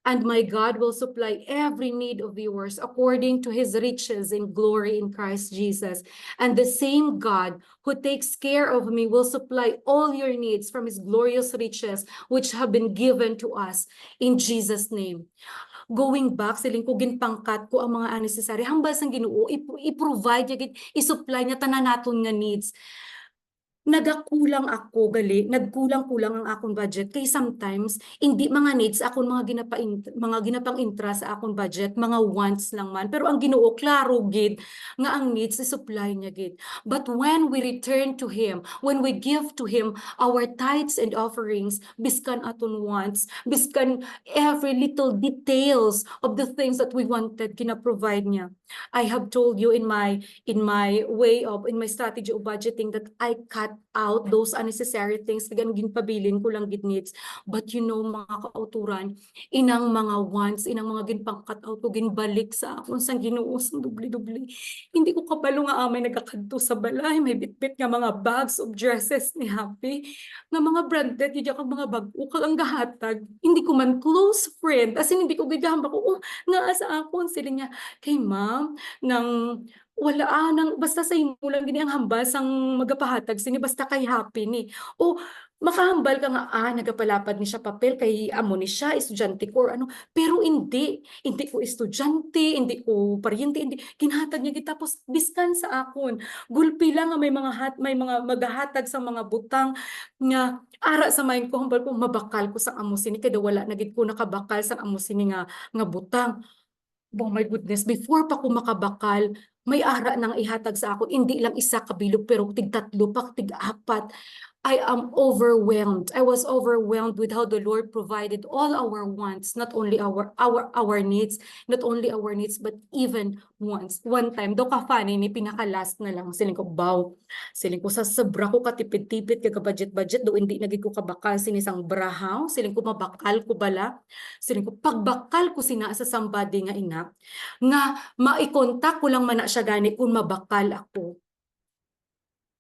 And my God will supply every need of yours according to his riches in glory in Christ Jesus. And the same God who takes care of me will supply all your needs from his glorious riches which have been given to us in Jesus' name. Going back, siling ko ginpangkat ko ang mga unnecessary. Hambal sang Ginoo, i-provide niya, i-supply niya tanan naton nga needs. nagkulang ako nagkulang-kulang ang akong budget kay sometimes hindi mga needs akong mga ginapang intra sa akong budget, mga wants lang man, pero ang Ginoo klaro gid nga ang needs i-supply niya gid. But when we return to him, when we give to him our tithes and offerings, biskan aton wants, biskan every little details of the things that we wanted, kina-provide niya. I have told you in my strategy of budgeting that I cut out those unnecessary things kaya ginpabilin ko lang gid needs. But you know mga kauturan, inang mga wants, inang mga ginpang-cut out ko ginbalik sa akon sang Ginoo sang dubli-dubli. Hindi ko kabalo nga amay nagakadto sa balay, may bitbit nga mga bags of dresses ni Happy nga mga branded yun kag mga bag-o kag ang gahatag. Hindi ko man close friend, as in hindi ko gigahamba ko nga sa akon sila niya kay ma'am nang wala nang basta sa imo lang gini ang hambal sang magapahatag sini basta kay Happy ni. O makahambal ka nga nagapalapad ni siya papel kay amo ni siya estudyante ko or ano, pero hindi ko estudyante, hindi ko paryente, hindi ginhatag niya gid tapos biskan sa akon. Gulpi lang nga may mga magahatag sa mga butang nga ara sa mind ko hambal ko mabakal ko sa amo sini kay wala na gid ko nakabakal sa amo sini nga butang. Oh my goodness, before pa ko makabakal, may ara nang ihatag sa ako, hindi lang isa kabilog pero tig-tatlo pa, tig-apat. I am overwhelmed. I was overwhelmed with how the Lord provided all our wants, not only our needs, not only our needs, but even wants. One time, do ka funny ni pinaka-last na lang, siling ko, bow. Siling ko sa sobra ko katipid-tipid, kaga budget-budget, do hindi naging ko kabakal sinisang brahaw, siling ko mabakal ko bala. Siling ko, pagbakal ko sina sa somebody nga ina, nga maikontak ko lang man na siya gani kung mabakal ako.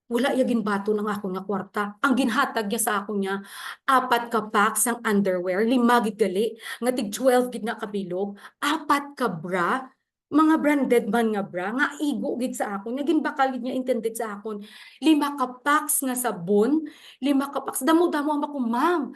Wala ya ginbato ng ako nga kwarta. Ang ginhatag niya sa ako niya, 4 ka packs ng underwear, 5 gid gali, nga tig 12 gid nga kabilog, 4 ka bra, mga branded man nga bra, nga igo gid sa akon, nga ginbakal gid niya intended sa akon, 5 ka packs nga sabon, 5 ka packs, damo-damo ang ako, ma'am.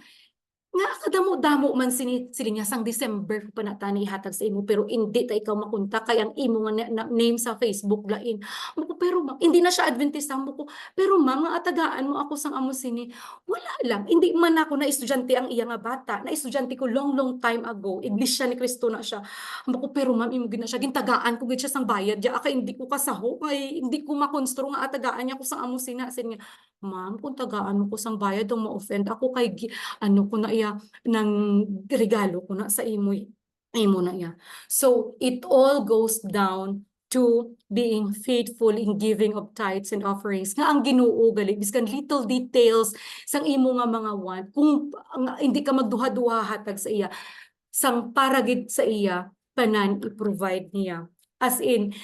Nga kadamo-damo man sila niya sang December ko pa natani ihatag sa imo pero hindi ta ikaw makunta kay ang imo nga name sa Facebook lain. Mo pero hindi na siya Adventista mo ko. Pero ma'am nga atagaan mo ako sang amo sini. Wala lang. Hindi man ako na estudyante ang iya nga bata. Na estudyante ko long time ago. Iglesia ni Cristo na siya. Mo ko pero ma'am imo gid na siya gintagaan ko gid siya sang bayad. Ya kay hindi ko kasaho kay hindi ko makonstro nga atagaan niya ko sang amo sina sin nga. Ma'am kung tagaan mo ko sang bayad dong ma-offend ako kay ano ko na iya ng regalo ko na sa imo na iya. So it all goes down to being faithful in giving of tithes and offerings nga ang Ginoo gali biskan little details sang imo nga mga want kung hindi ka magduha-duha hatag sa iya sang para gid sa iya tanan i-provide niya as in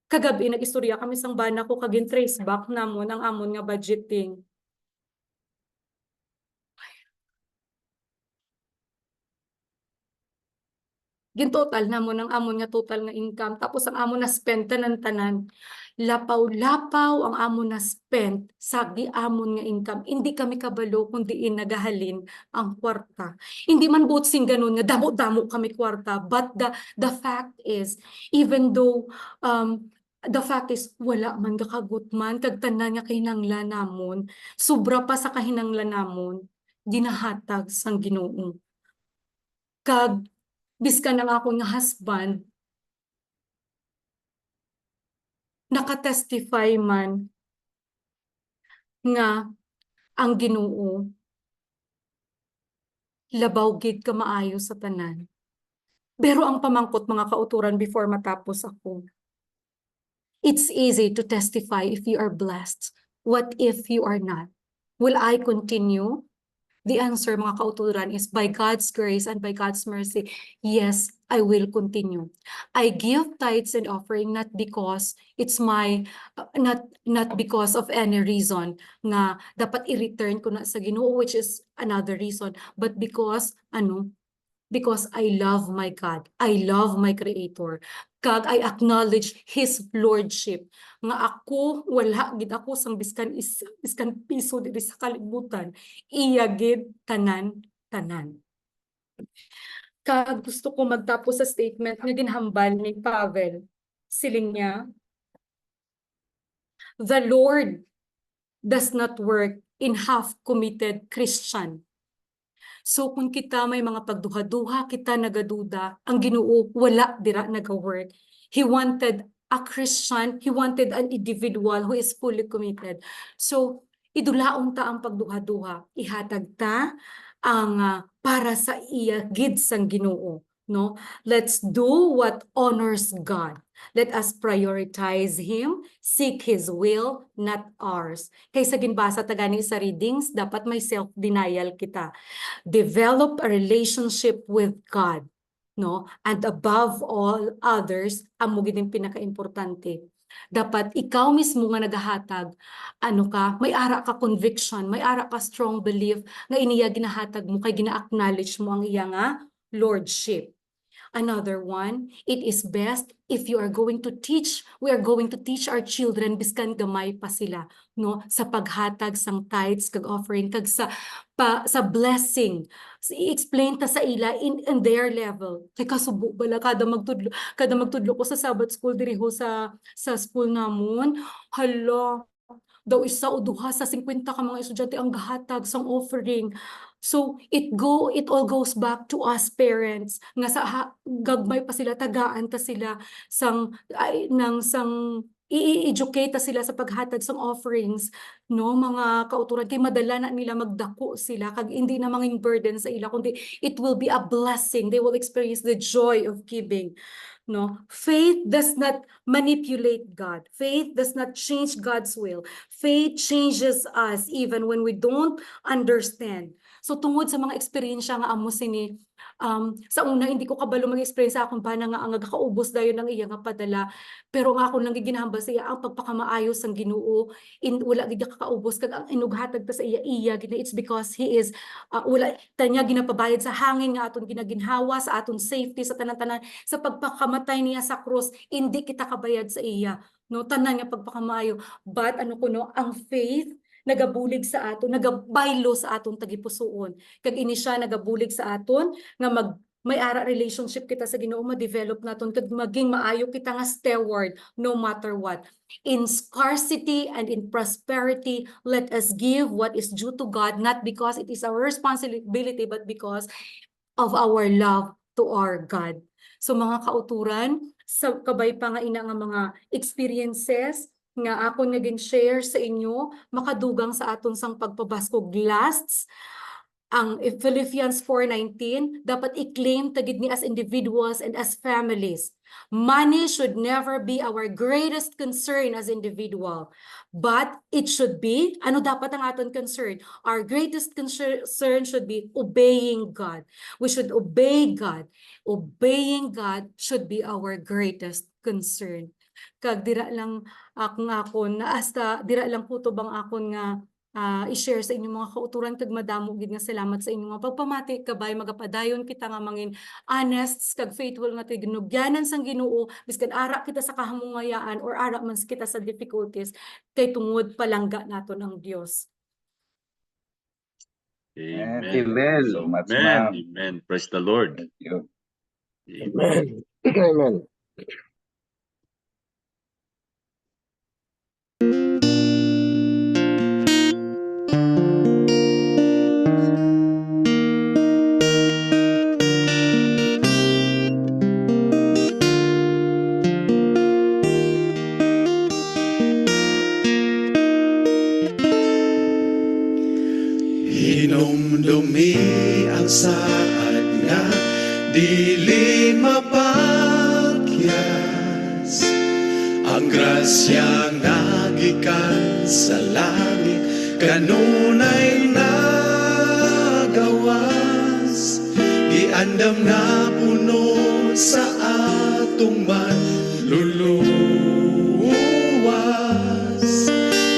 kagabi nag-istorya kami sang bana ko kagin trace back namon ang amon nga budgeting. Gintotal namon ang amon nga total nga income tapos ang amon na spend tanan-tanan. Lapaw-lapaw ang amon na spend sa di amon nga income. Hindi kami kabalo kung diin nagahalin ang kwarta. Hindi man butsing ganun nga damo-damo kami kwarta but the fact is even though the fact is wala man gakagut man kag tanan nga kinahanglan namon sobra pa sa kahinanglan namon ginahatag sang Ginoo. Kag biskan ang ako nga husband, nakatestify man nga ang Ginoo labaw gid ka maayo sa tanan. Pero ang pamangkot mga kauturan before matapos ako. It's easy to testify if you are blessed. What if you are not? Will I continue? The answer, mga kauturan, is by God's grace and by God's mercy, yes, I will continue. I give tithes and offering not because it's my, not because of any reason nga dapat i-return ko na sa Ginoo, which is another reason, but because, because I love my God, I love my Creator. Kag I acknowledge His Lordship. Nga ako, wala gid ako sang biskan piso diri sa kalibutan. Iya gid tanan. Kag gusto ko magtapos sa statement nga ginhambal ni Pavel. Siling niya, The Lord does not work in half-committed Christian. So kung kita may mga pagduha-duha, kita nagaduda, ang Ginoo wala dira naga-work. He wanted a Christian, he wanted an individual who is fully committed. So idulaon ta ang pagduha-duha, ihatag ta ang para sa iya gid sang Ginoo, no? Let's do what honors God. Let us prioritize Him, seek His will, not ours. Kaysa ginbasa ta gani sa readings, dapat may self-denial kita. Develop a relationship with God, no? And above all others, amo gid ang pinaka-importante. Dapat ikaw mismo nga nagahatag, ano ka, may ara ka conviction, may ara ka strong belief nga iniya ginahatag mo kay gina-acknowledge mo ang iya nga lordship. Another one, it is best if you are going to teach, we are going to teach our children biskan gamay pa sila, no, sa paghatag sang tithes kag offering kag sa blessing. I-explain ta sa ila in their level. Kay kasubo bala kada magtudlo ko sa Sabbath school diri ho sa school namon. Hala, daw isa o duha sa 50 ka mga estudyante ang gahatag sang offering. So it all goes back to us parents nga sa gagmay pa sila, tagaan ta sila sang i-educate ta sila sa paghatag sang offerings, no, mga kauturan kay madala na nila magdako sila kag hindi na manging burden sa ila kundi it will be a blessing. They will experience the joy of giving. No, faith does not manipulate God. Faith does not change God's will. Faith changes us even when we don't understand. So tungod sa mga eksperyensya nga amo sini, sa una hindi ko kabalo mag-experience sa akong bana nga ang nagakaubos dayon ng iya nga padala, pero nga ako lang giginahambal sa iya ang pagpakamaayos sang Ginoo, wala gid kakaubos kag ang inughatag ta sa iya gid, it's because he is wala tanya ginapabayad sa hangin nga aton ginaginhawa, sa aton safety, sa tanan-tanan, sa pagpakamatay niya sa cross, hindi kita kabayad sa iya, no, tanan nga pagpakamaayo. But ano kuno, ang faith nagabulig sa aton, nagabaylo sa aton tagipusoon. Kag ini siya nagabulig sa aton nga may ara relationship kita sa Ginoo, ma-develop naton kag maging maayo kita nga steward no matter what. In scarcity and in prosperity, let us give what is due to God, not because it is our responsibility but because of our love to our God. So mga kauturan, sa kabay pa nga ina nga mga experiences nga ako naging share sa inyo, makadugang sa aton sang pagpabaskog lasts, ang Philippians 4:19, dapat i-claim tagid ni as individuals and as families. Money should never be our greatest concern as individual, but it should be, ano dapat ang aton concern? Our greatest concern should be obeying God. We should obey God. Obeying God should be our greatest concern. Kag dira lang akon na hasta dira lang po to bang akon nga i-share sa inyong mga kauturan kag madamo gid nga salamat sa inyong mga pagpamati kabay magapadayon kita nga mangin honest kag faithful nga ginugyanan sang Ginoo biskan ara kita sa kahamungayaan or ara man kita sa difficulties kay tungod palangga naton ang Dios. Amen. Amen. So Much, amen. ma'am. Amen. Praise the Lord. Thank you. Amen. Amen. Hinumdumi ang saad nga dili mapakyas, ang grasyang nagikan sa langit kanunay nagawas, giandam na puno sa atong manluluwas,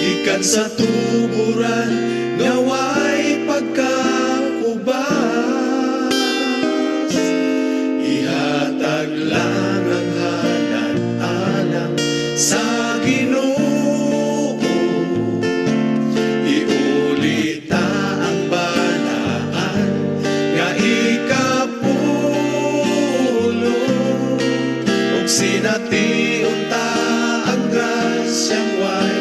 gikan sa tuburan ngaway pagkaubas, ihatag lang ang hanag-alang sa Ginoo, iulita ang balaan nga ikapulo, ug sination ta ang grasyang way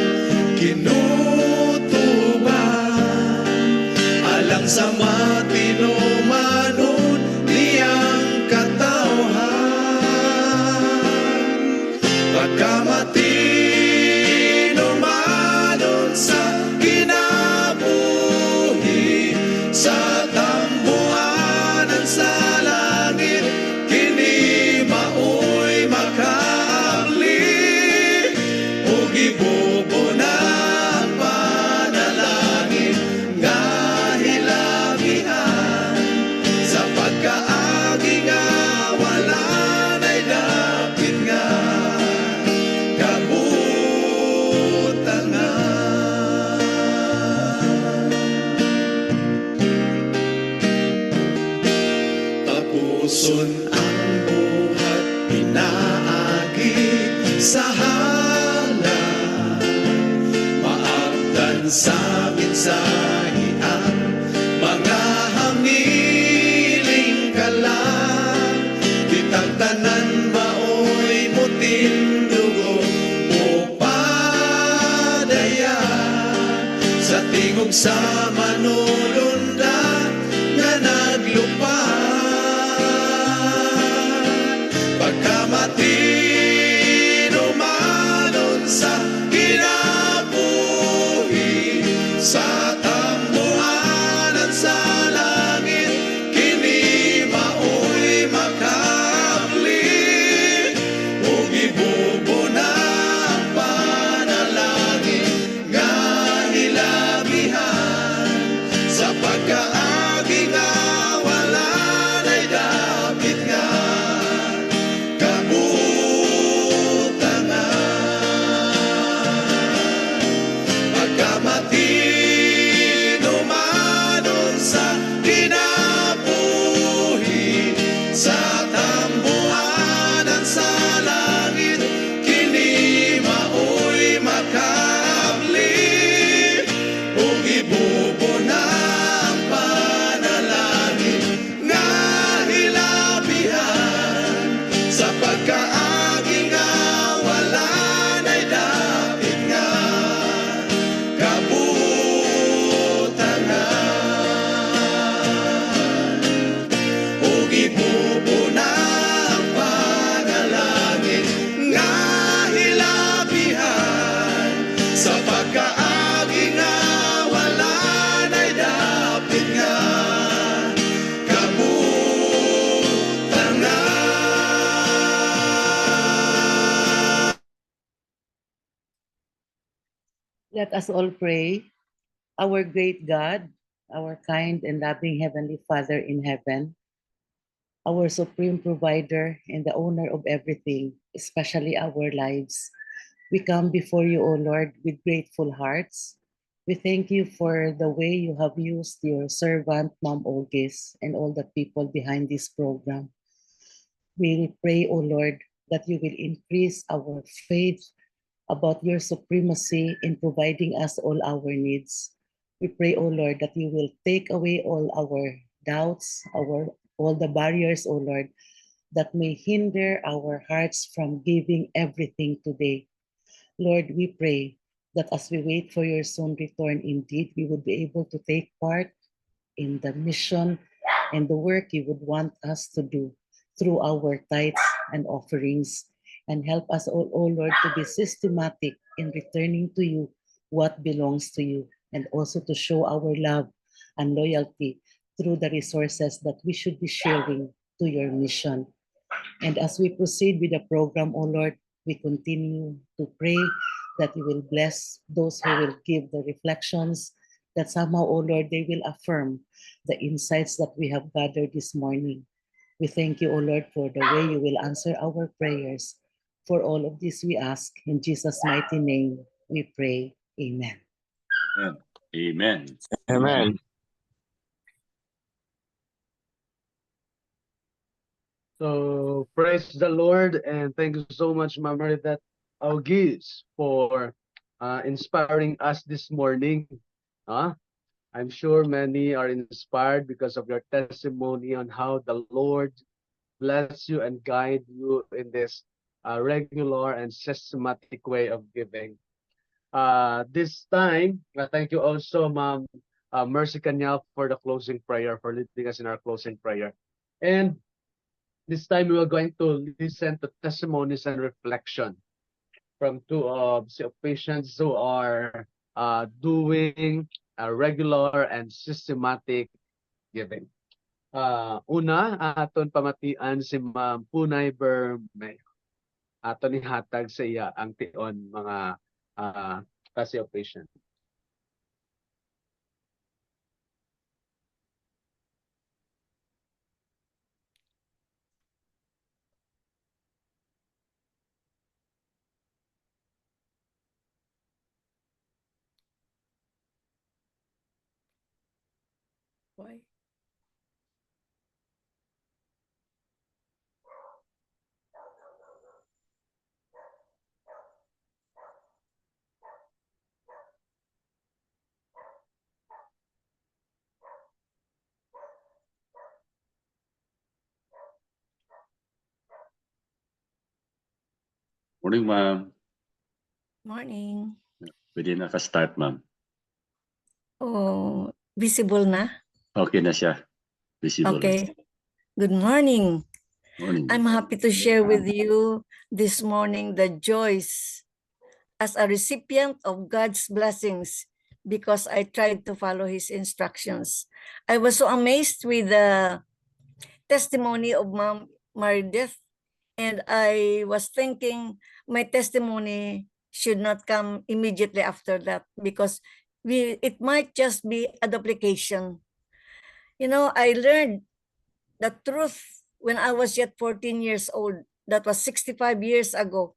Puson ang buhat pinaagi sa halan, maabdan sa mensahe ang mga hamiling kalang. Kitang tanan maoy mutindugo mo padaya sa tingog sa manulunda nga naglupad. Pagkamati numanon sa kinabuhi, sa tambuanan sa langit, kini maoy makabli. Ug ibubo na ang panalangin nga hilabihan, sa pagkaagi nga wala na'y dapit nga kabutangan. Pagkamati numanon sa kinabuhi, sa tambuanan sa langit, kini maoy makabli. Ug ibubo na ang panalangin nga hilabihan, sa pagkaagi nga wala na'y dapit nga kabutangan. Ug ibubo na ang panalangin nga hilabihan, sa pagkaagi nga wala na'y dapit nga kabutangan. Let us all pray. Our great God, our kind and loving Heavenly Father in heaven, our supreme provider and the owner of everything, especially our lives, we come before you, O Lord, with grateful hearts. We thank you for the way you have used your servant, Mom Olgis, and all the people behind this program. We pray, O Lord, that you will increase our faith about your supremacy in providing us all our needs. We pray, O Lord, that you will take away all our doubts, all the barriers, O Lord, that may hinder our hearts from giving everything today. Lord, we pray that as we wait for your soon return, indeed, we would be able to take part in the mission and the work you would want us to do through our tithes and offerings, and help us all, O Lord, to be systematic in returning to you what belongs to you, and also to show our love and loyalty through the resources that we should be sharing to your mission. And as we proceed with the program, O Lord, we continue to pray that you will bless those who will give the reflections, that somehow, O Lord, they will affirm the insights that we have gathered this morning. We thank you, O Lord, for the way you will answer our prayers. For all of this we ask in Jesus' mighty name, we pray. Amen. Amen. Amen. So praise the Lord, and thank you so much, Ma'am Maritet Augis, for inspiring us this morning. I'm sure many are inspired because of your testimony on how the Lord bless you and guide you in this regular and systematic way of giving. This time, thank you also, Ma'am Mercy Kanyal, for the closing prayer, for leading us in our closing prayer. And this time we are going to listen to testimonies and reflection from two of the patients who are doing a regular and systematic giving. Una, aton pamatian si Ma'am Punay Bermejo. Aton ihatag sa iya ang tion mga kasi of patient. Why? Morning, ma'am. Morning. Pwede naka-start, ma'am. Oh, visible na? Okay na siya. Visible. Okay. Good morning. Morning. I'm happy to share with you this morning the joys as a recipient of God's blessings because I tried to follow his instructions. I was so amazed with the testimony of Mom Meredith, and I was thinking my testimony should not come immediately after that because it might just be a duplication. You know, I learned the truth when I was yet 14 years old. That was 65 years ago.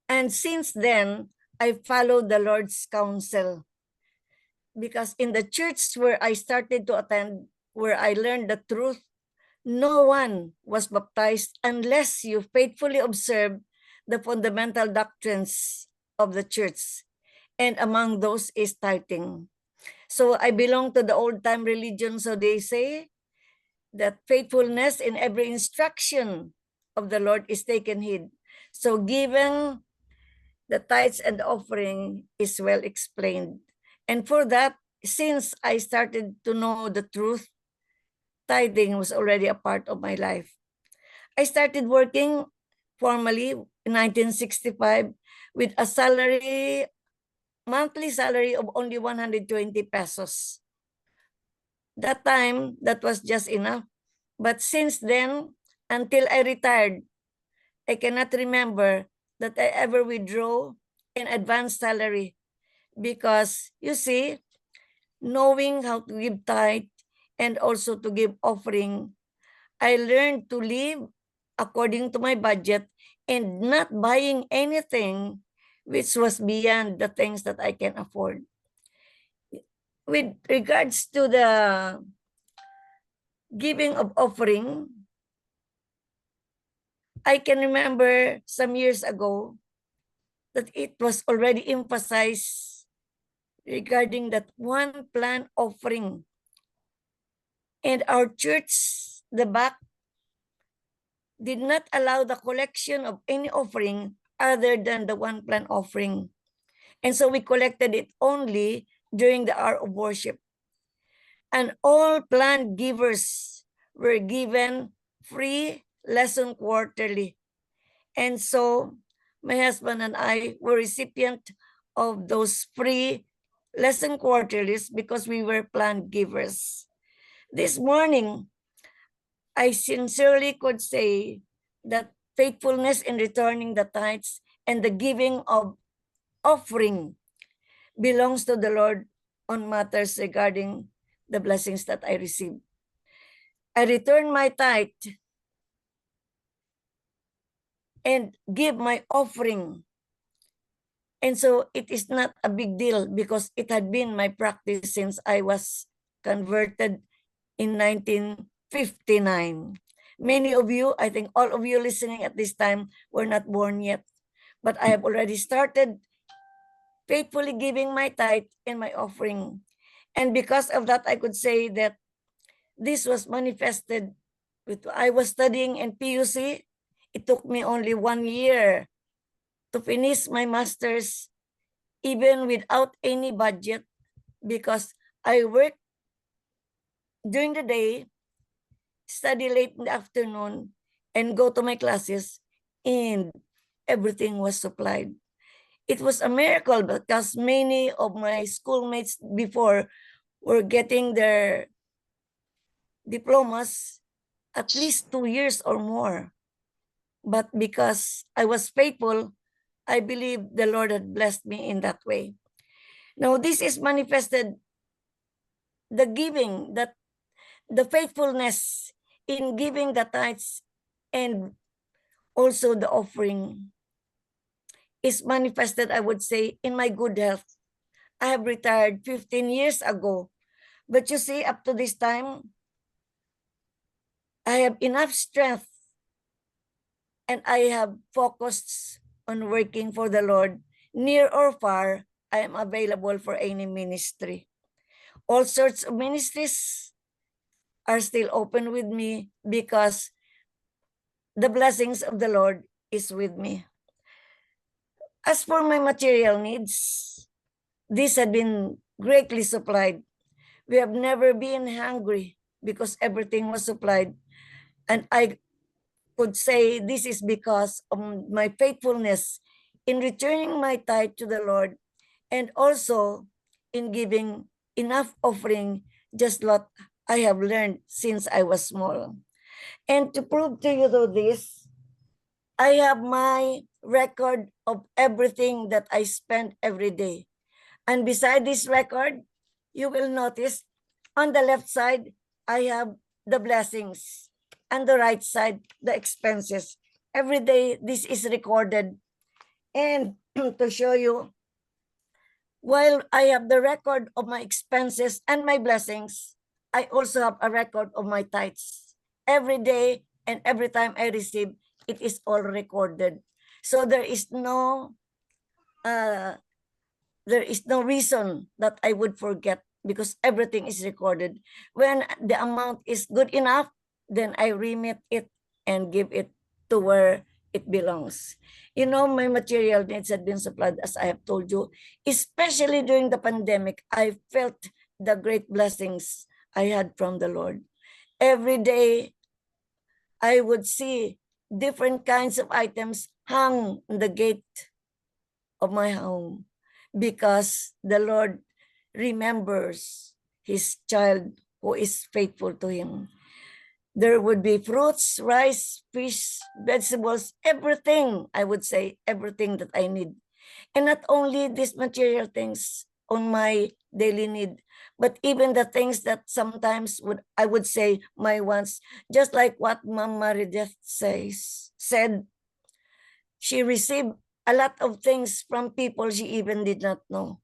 And since then, I followed the Lord's counsel. Because in the church where I started to attend, where I learned the truth, no one was baptized unless you faithfully observe the fundamental doctrines of the church. And among those is tithing. So I belong to the old-time religion, so they say that faithfulness in every instruction of the Lord is taken heed. So giving the tithes and offering is well explained. And for that, since I started to know the truth, tithing was already a part of my life. I started working formally in 1965 with a monthly salary of only 120 pesos. That time, that was just enough. But since then, until I retired, I cannot remember that I ever withdraw an advance salary because, you see, knowing how to give tithe and also to give offering, I learned to live according to my budget and not buying anything which was beyond the things that I can afford. With regards to the giving of offering, I can remember some years ago that it was already emphasized regarding that one plan offering. And our church, the back, did not allow the collection of any offering other than the one plan offering. And so we collected it only during the hour of worship. And all plan givers were given free lesson quarterly. And so my husband and I were recipient of those free lesson quarterlies because we were plan givers. This morning, I sincerely could say that faithfulness in returning the tithes and the giving of offering belongs to the Lord on matters regarding the blessings that I receive. I return my tithe and give my offering. And so it is not a big deal because it had been my practice since I was converted in 1959. Many of you, I think all of you listening at this time were not born yet, but I have already started faithfully giving my tithe and my offering. And because of that, I could say that this was manifested with, I was studying in PUC. It took me only 1 year to finish my master's, even without any budget, because I worked during the day, study late in the afternoon, and go to my classes, and everything was supplied. It was a miracle because many of my schoolmates before were getting their diplomas at least 2 years or more. But because I was faithful, I believe the Lord had blessed me in that way. Now, this is manifested, the giving, that the faithfulness in giving the tithes and also the offering is manifested, I would say, in my good health. I have retired 15 years ago. But you see, up to this time, I have enough strength and I have focused on working for the Lord. Near or far, I am available for any ministry. All sorts of ministries are still open with me because the blessings of the Lord is with me. As for my material needs, these had been greatly supplied. We have never been hungry because everything was supplied. And I could say this is because of my faithfulness in returning my tithe to the Lord, and also in giving enough offering, just what I have learned since I was small. And to prove to you this, I have my record of everything that I spend every day. And beside this record, you will notice on the left side, I have the blessings. And the right side, the expenses. Every day, this is recorded. And to show you, while I have the record of my expenses and my blessings, I also have a record of my tithes. Every day and every time I receive, it is all recorded. So there is no reason that I would forget, because everything is recorded. When the amount is good enough, then I remit it and give it to where it belongs. You know, my material needs had been supplied, as I have told you, especially during the pandemic. I felt the great blessings I had from the Lord. Every day, I would see different kinds of items hung on the gate of my home, because the Lord remembers his child who is faithful to him. There would be fruits, rice, fish, vegetables, everything, I would say, everything that I need. And not only these material things on my daily need, but even the things that sometimes I would say my wants, just like what Ma'am Marideth said, she received a lot of things from people she even did not know.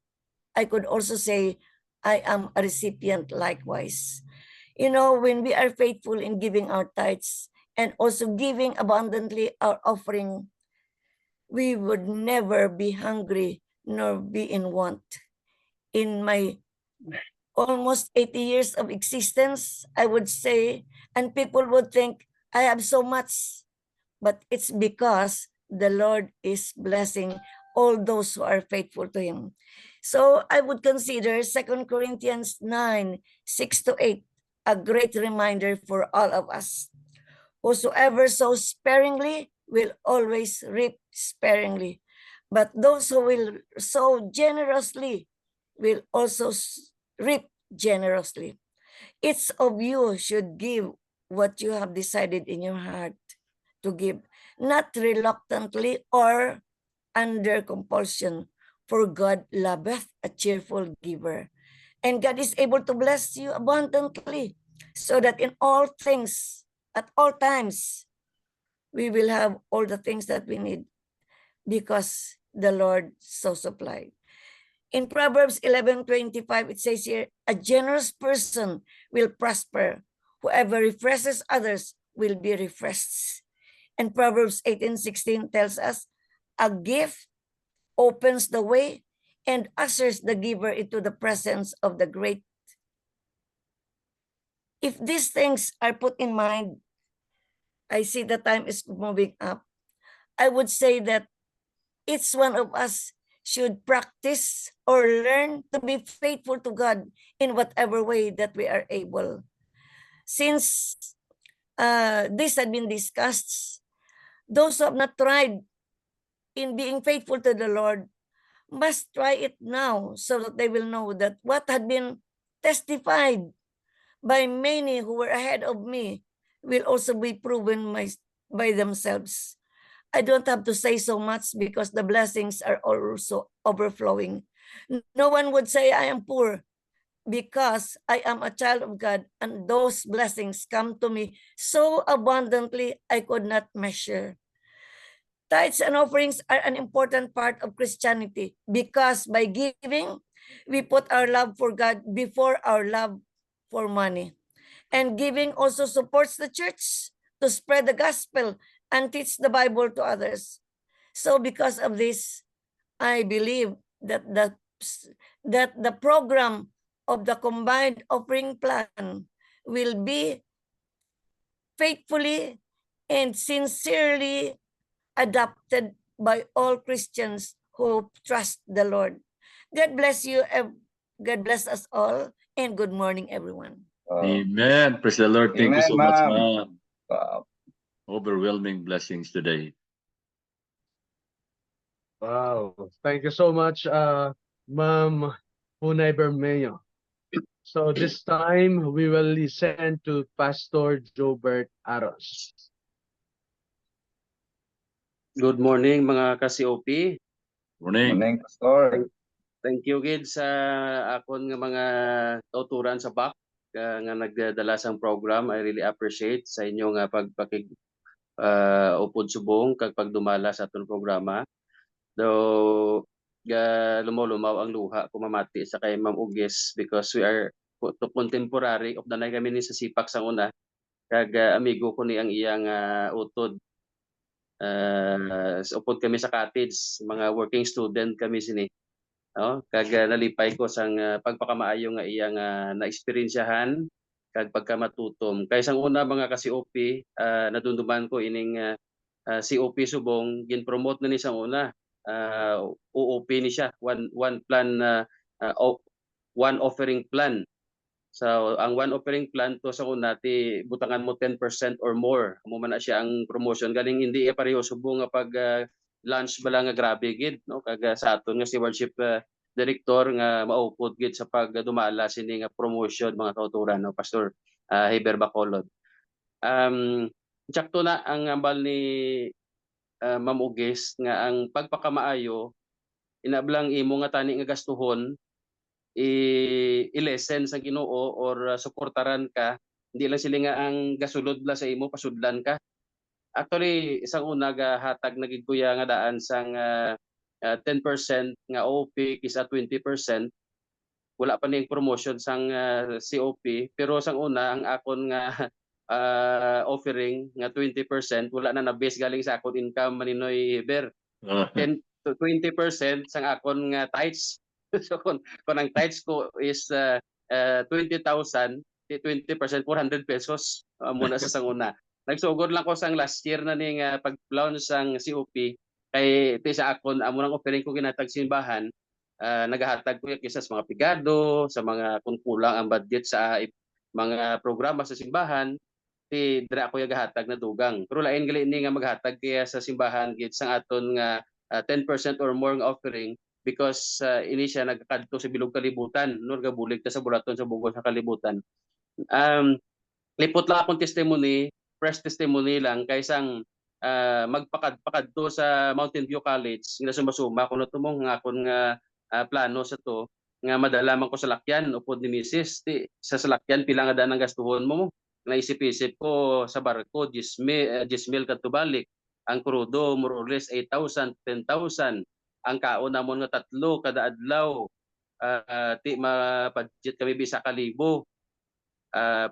I could also say I am a recipient likewise. You know, when we are faithful in giving our tithes and also giving abundantly our offering, we would never be hungry nor be in want. In my almost 80 years of existence, I would say, and people would think I have so much, but it's because the Lord is blessing all those who are faithful to him. So I would consider 2 Corinthians 9, 6-8, a great reminder for all of us. Whosoever sows sparingly will always reap sparingly, but those who will sow generously will also reap generously. Each of you should give what you have decided in your heart to give, not reluctantly or under compulsion, for God loveth a cheerful giver. And God is able to bless you abundantly, so that in all things, at all times, we will have all the things that we need, because the Lord so supplied. In Proverbs 11:25, it says here, a generous person will prosper. Whoever refreshes others will be refreshed. And Proverbs 18:16 tells us, a gift opens the way and ushers the giver into the presence of the great. If these things are put in mind, I see the time is moving up. I would say that each one of us should practice or learn to be faithful to God in whatever way that we are able. Since this had been discussed, those who have not tried in being faithful to the Lord must try it now, so that they will know that what had been testified by many who were ahead of me will also be proven by themselves. I don't have to say so much, because the blessings are also overflowing. No one would say I am poor, because I am a child of God, and those blessings come to me so abundantly I could not measure. Tithes and offerings are an important part of Christianity, because by giving, we put our love for God before our love for money. And giving also supports the church to spread the gospel and teach the Bible to others. So because of this, I believe that the program of the combined offering plan will be faithfully and sincerely adopted by all Christians who trust the Lord. God bless you. God bless us all. And good morning, everyone. Amen. Praise the Lord. Thank you Amen, so much, ma'am. ma'am. Wow. Overwhelming blessings today. Wow. Thank you so much, Ma'am Punay Bermeo. So this time we will listen to Pastor Jobert Aros. Good morning mga ka-COP. Morning. Morning, Pastor. Thank you gid sa akon nga mga tuturan sa back nga nagdala sang program. I really appreciate sa inyo nga pagpakig upod subong kag pagdumala sa aton programa. Though lumulumaw ang luha ko mamati sa kay Ma'am Ugis because we are to contemporary of danay kami ni sa sipak sang una kag amigo ko ni ang iyang utod. Upod kami sa cottage, mga working student kami sini. No? Kag nalipay ko sang pagpakamaayo nga iyang na-eksperyensyahan kag pagkamatutom. Kay sang una mga ka-COP, nadumduman ko ining COP subong gin-promote na ni sang una. OOP ni siya, one plan one offering plan. So ang one offering plan to sa una ti butangan mo 10% or more. Amo man na siya ang promotion galing hindi pareho subong nga pag lunch bala nga grabe gid no kag sa aton nga si worship director nga maupod gid sa pagdumala sini nga promotion mga kauturan no Pastor Heber Bacolod. Sakto na ang ambal ni Ma'am Ugis nga ang pagpakamaayo inablang imo nga tani nga gastuhon i-lessen sa Ginoo or suportaran ka hindi lang sila nga ang gasulod la sa imo pasudlan ka. Actually isang una ga hatag nagig kuya nga daan sang 10% nga OP kisa 20%. Wala pa ning promotion sang COP pero sang una ang akon nga offering nga 20% wala na na-base galing sa akon income maninoy Heber. 10 to 20% sang akon nga tithes. So kung ang tithes ko is 20,000, 20% 400 pesos muna sa sanguna. Nagsugod lang ko sang last year na ning pag-launch sang COP kay iti sa akon amo nang offering ko ginatag simbahan nagahatag ko kisa sa mga pigado sa mga kung kulang ang budget sa mga programa sa simbahan ti dira ako gahatag na dugang. Pero lain gali ni nga maghatag kaya sa simbahan gid sang aton nga 10% or more nga offering because ini siya nagkadto sa bilog kalibutan no gabulig ta sa bulaton sa bugos sa kalibutan. Lipot lang akong testimony, fresh testimony lang kaysang magpakadto sa Mountain View College nga sumasuma kuno tumong nga akon nga plano sa to nga madala man ko sa lakyan upod ni Mrs. Sa salakyan pila nga daan ang gastuhon mo naisip-isip ko sa barko 10,000 kadto balik ang krudo more or less 8,000 10,000 ang kaon namon nga tatlo kada adlaw ti ma-budget kami bisa ka libo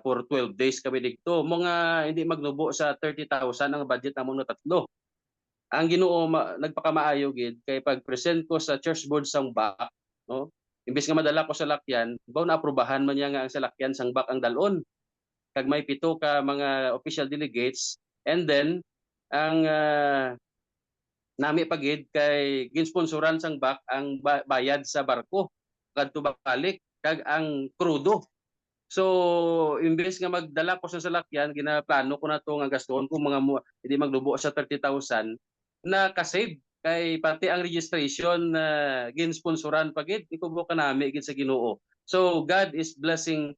for 12 days kami dito mga hindi magnubo sa 30,000 ang budget namon nga tatlo. Ang Ginoo nagpakamaayo gid kay pag-present ko sa church board sang back no imbes nga madala ko sa lakyan baw na aprobahan man niya nga ang salakyan sang back ang dalon kag may 7 ka mga official delegates and then ang nami pagid kay ginsponsoran sang back ang bayad sa barko kadto balik kag ang krudo. So imbes nga magdala ko sa salakyan ginaplano ko na to nga gastuhon ko mga hindi maglubo sa 30,000 na kasave kay pati ang registration ginsponsoran pagid ikubo ka nami gid sa Ginoo. So God is blessing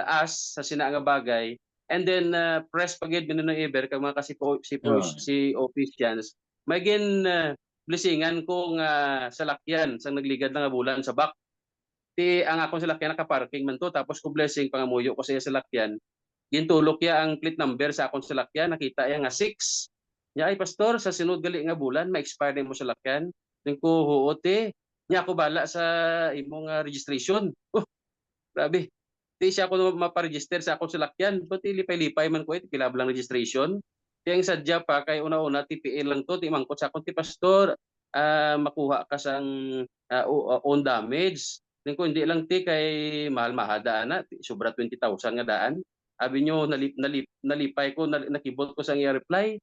us sa sina nga bagay and then press pagid Maninoy Eber kag mga si officials may gin blessingan ko nga salakyan sang nagligad na nga bulan sa back. Ti ang akong salakyan naka-parking man to tapos ko blessing pangamuyo ko sa salakyan. Gintulok ya ang plate number sa akong salakyan nakita ya nga 6. Nya ay pastor sa sunod gali nga bulan ma-expire na mo salakyan. Ning ko huote nya ako bala sa imong registration. Grabe. Ti siya ako mapa-register sa akong salakyan. Pati lipay-lipay man ko pila lang registration. Yang sadya pa kay una-una TPL lang to ti mangkot sa akong ti pastor makuha ka sang own damage ning ko hindi lang ti kay mahal daan na sobra 20,000 nga daan abi nyo nalipay ko nakibot ko sang iya reply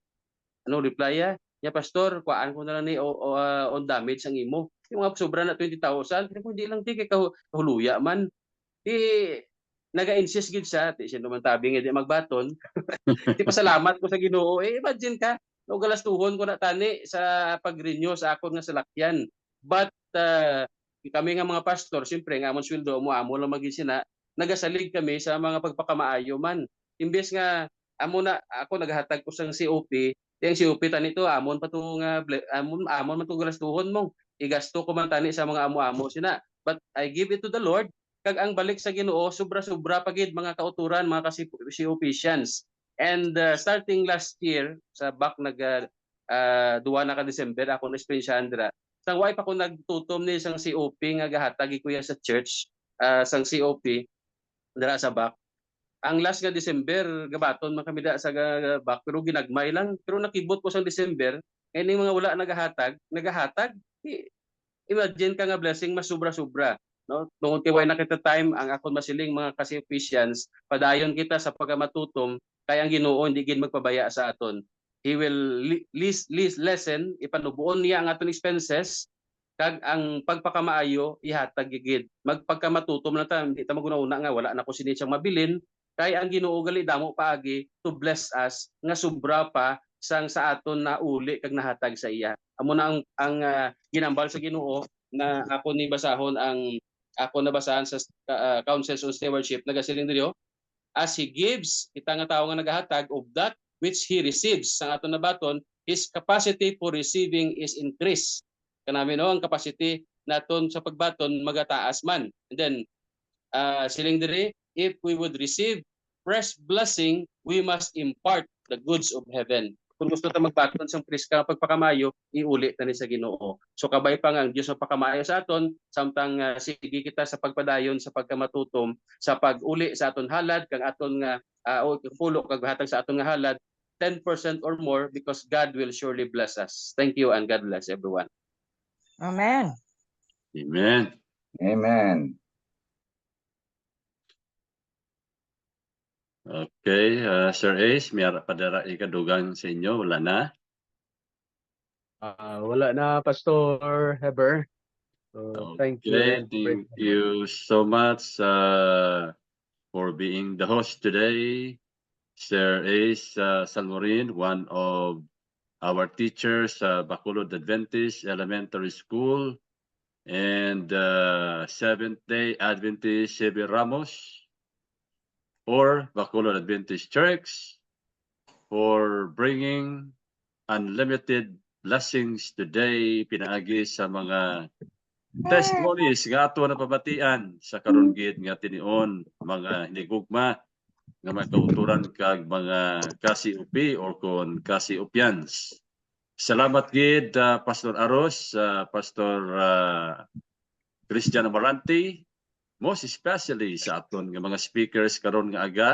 ano reply ya Ya pastor, kuan ko na lang ni on damage ang imo. Yung mga sobra na 20,000, kung hindi lang ti kay kahuluya man. Di naga-insist gid siya, di siya naman tabing di magbaton. Di pasalamat ko sa Ginoo. Imagine ka, no galastuhon ko na tani sa pag-renew sa akon nga salakyan. But kami nga mga pastor, siyempre nga amon sweldo mo amo lang maging sina, nagasalig kami sa mga pagpakamaayo man. Imbes nga amo na ako naghatag ko sang COP, yung COP tani to amon pa to nga amon man to galastuhon mo. Igasto ko man tani sa mga amo-amo sina. But I give it to the Lord. Kag ang balik sa Ginoo sobra-sobra pagid mga kauturan, mga COPians. And starting last year sa back duwa na ka December ako na experience dira. Sang way pa ko nagtutom ni sang COP nga gahatag kuya sa church, sang COP dira sa back. Ang last nga December gabaton man kami da sa back pero ginagmay lang, pero nakibot ko sang December ini mga wala nagahatag. Imagine ka nga blessing mas sobra-sobra. No, tungod kay way na kita time ang akon masiling mga COPians padayon kita sa pagkamatutom kay ang Ginoo hindi gid magpabaya sa aton. He will lessen ipanubuon niya ang aton expenses kag ang pagpakamaayo ihatag gid. Magpagkamatutom na ta, hindi ta maguna-una nga wala na ko sini siyang mabilin kay ang Ginoo gali damo paagi to bless us nga sobra pa sang sa aton na uli kag nahatag sa iya. Amo na ang ginambal sa Ginoo na ako ni basahon ang ako nabasahan sa Councils on Stewardship nagasiling diri as he gives kita nga tawo nga nagahatag of that which he receives sang aton nabaton, his capacity for receiving is increased. Kanami no ang capacity naton sa pagbaton magataas man. And then siling diri, if we would receive fresh blessing, we must impart the goods of heaven. Kung gusto ta magbaton sang priska pagpakamayo, iuli ta ni sa Ginoo. So kabay pa nga ang Dios ang pakamayo sa aton, samtang sige kita sa pagpadayon sa pagkamatutom, sa pag-uli sa aton halad kag aton nga pulo kag hatag sa aton nga halad 10% or more because God will surely bless us. Thank you and God bless everyone. Amen. Amen. Amen. Okay, Sir Ace, may padara ikadugang sa inyo, wala na? Wala na, Pastor Heber. So, thank you. Okay, And praise thank you so much for being the host today. Sir Ace Salmorin, one of our teachers sa Bacolod Adventist Elementary School, and Seventh-day Adventist Xavier Ramos, or Bacolod Adventist Church, for bringing unlimited blessings today, pinaagi sa mga testimonies nga ato na pabatian sa karon gid nga tinion mga hinigugma nga mga kauturan kag mga COP or kon COPians. Salamat gid Pastor Aros, Pastor Christian Amarante, most especially sa aton nga mga speakers karon nga aga,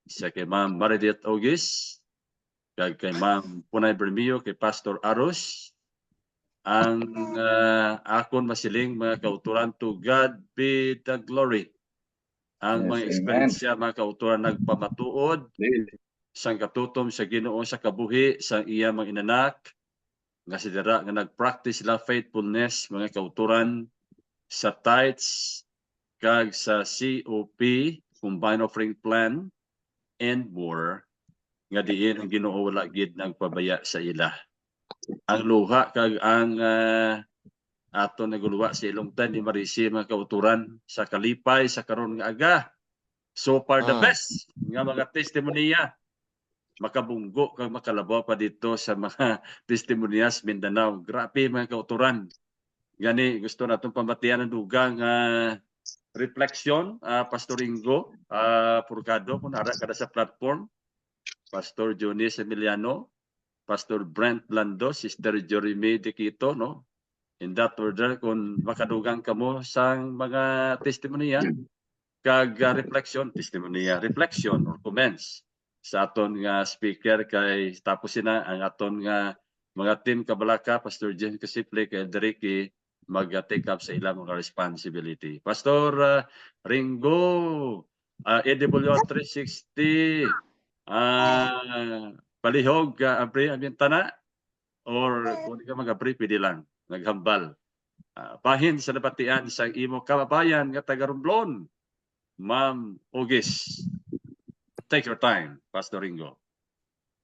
sa kay Ma'am Maridit August, kag kay Ma'am Punay Bermio, kay Pastor Aros, ang akon masiling mga kauturan, to God be the glory. Ang mga eksperyensya, mga kauturan nagpamatuod sang katutom sa Ginoo sa kabuhi sa iya mga inanak nga sidira nga nagpractice sila faithfulness, mga kauturan sa tithes kag sa COP, Combined Offering Plan, and more, nga diin ang Ginoo wala gid nagpabaya sa ila. Ang luha kag ang ato naguluwa sa ilong tan ni Marisi, mga kauturan sa kalipay sa karon nga aga. So far the best nga mga testimonya, makabunggo kag makalabaw pa dito sa mga testimonyas Mindanao. Grabe mga kauturan. Gani gusto natong pamatian ang dugang reflection, Pastor Ingo Purgado, kung nara kada sa platform, Pastor Jonis Emiliano, Pastor Brent Lando, Sister Jeremy Dequito, no? In that order, kung makadugang kamo sang mga testimonya, kag reflection, testimonya, reflection or comments sa aton nga speaker, kay tapos na ang aton nga mga team kabalaka, Pastor Jen Kasiple, kay Deriki, mag-take up sa ilang mga responsibility. Pastor Ringo, EWR 360, palihog, Abre, amintana, or kung di ka mag-abri, pwede lang, naghambal. Bahin sa nabatian sa imo kababayan nga taga Romblon, Ma'am Ugis. Take your time, Pastor Ringo.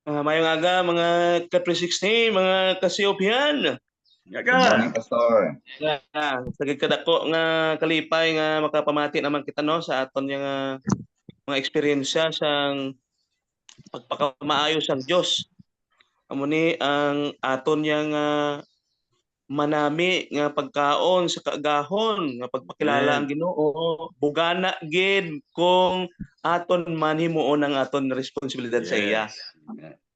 Mayong aga mga ka-360, mga ka-COPian. Yaga! Pastor. Sagad kadako nga kalipay nga makapamati naman kita no sa aton yung mga eksperyensya sang pagpakamaayo sang Dios. Amo ni ang aton yang manami nga pagkaon sa kaagahon nga pagpakilala ang Ginoo, bugana gid kung aton man himuon ang aton responsibilidad sa iya.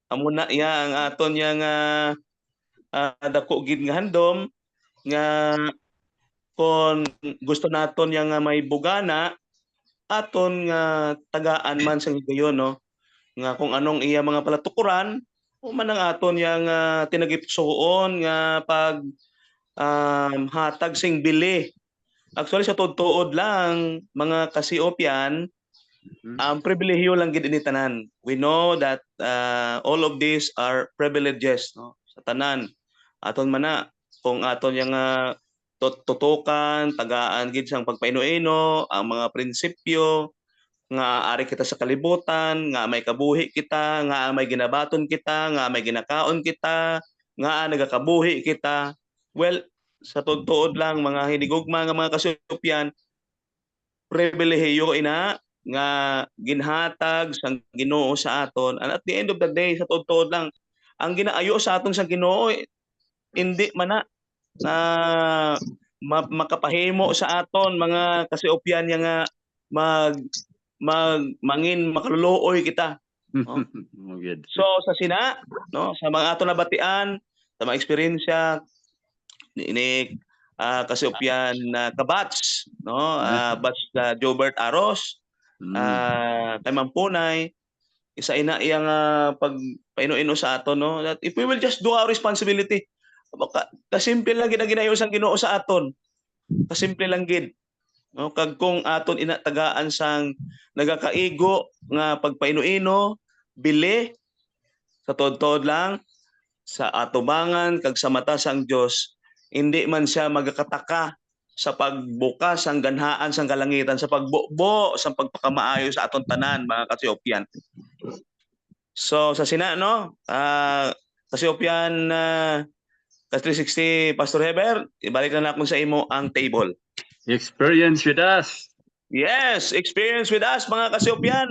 Amo na iya ang aton yang dako gid nga handom nga kung gusto naton yang may bugana aton nga tagaan man sa higayon no nga kung anong iya mga palatukuran o man ang aton yang tinagipsuon nga pag hatag sing bili. Actually sa tuod lang mga ka-COPian, ang pribilehiyo lang gid ini tanan. We know that all of these are privileges no sa tanan. Aton man na kung aton yang tutukan, tagaan gid sang pagpaino-ino, ang mga prinsipyo nga ari kita sa kalibutan, nga may kabuhi kita, nga may ginabaton kita, nga may ginakaon kita, nga nagakabuhi kita. Well, sa tuod lang mga hinigugma nga mga ka-COPian, pribilehiyo ina nga ginhatag sang Ginoo sa aton. And at the end of the day, sa tuod lang, ang ginaayo sa aton sa Ginoo hindi man na makapahimo sa aton mga ka-COPian nga mangin makaluluoy kita. No? So sa sina no sa mga aton nabatian, sa mga eksperyensya ni ka-COPian kabats no batch Jobert Aros kay Mampunay isa ina iyang pagpaino-ino sa aton no that if we will just do our responsibility kasimple lang gid ang ginayo sang Ginoo sa aton. Kasimple lang gid. No kag kung aton inatagaan sang nagakaigo nga pagpaino-ino, bili sa tuod lang sa atubangan kag sa mata sang Dios, hindi man siya magakataka sa pagbukas sang ganhaan sang kalangitan, sa pagbubo sa pagpakamaayo sa aton tanan mga ka-COPian. So sa sina no, ka-COPian ka-360 Pastor Heber, ibalik na akong sa imo ang table. Experience with us. Yes, experience with us mga ka-COPian.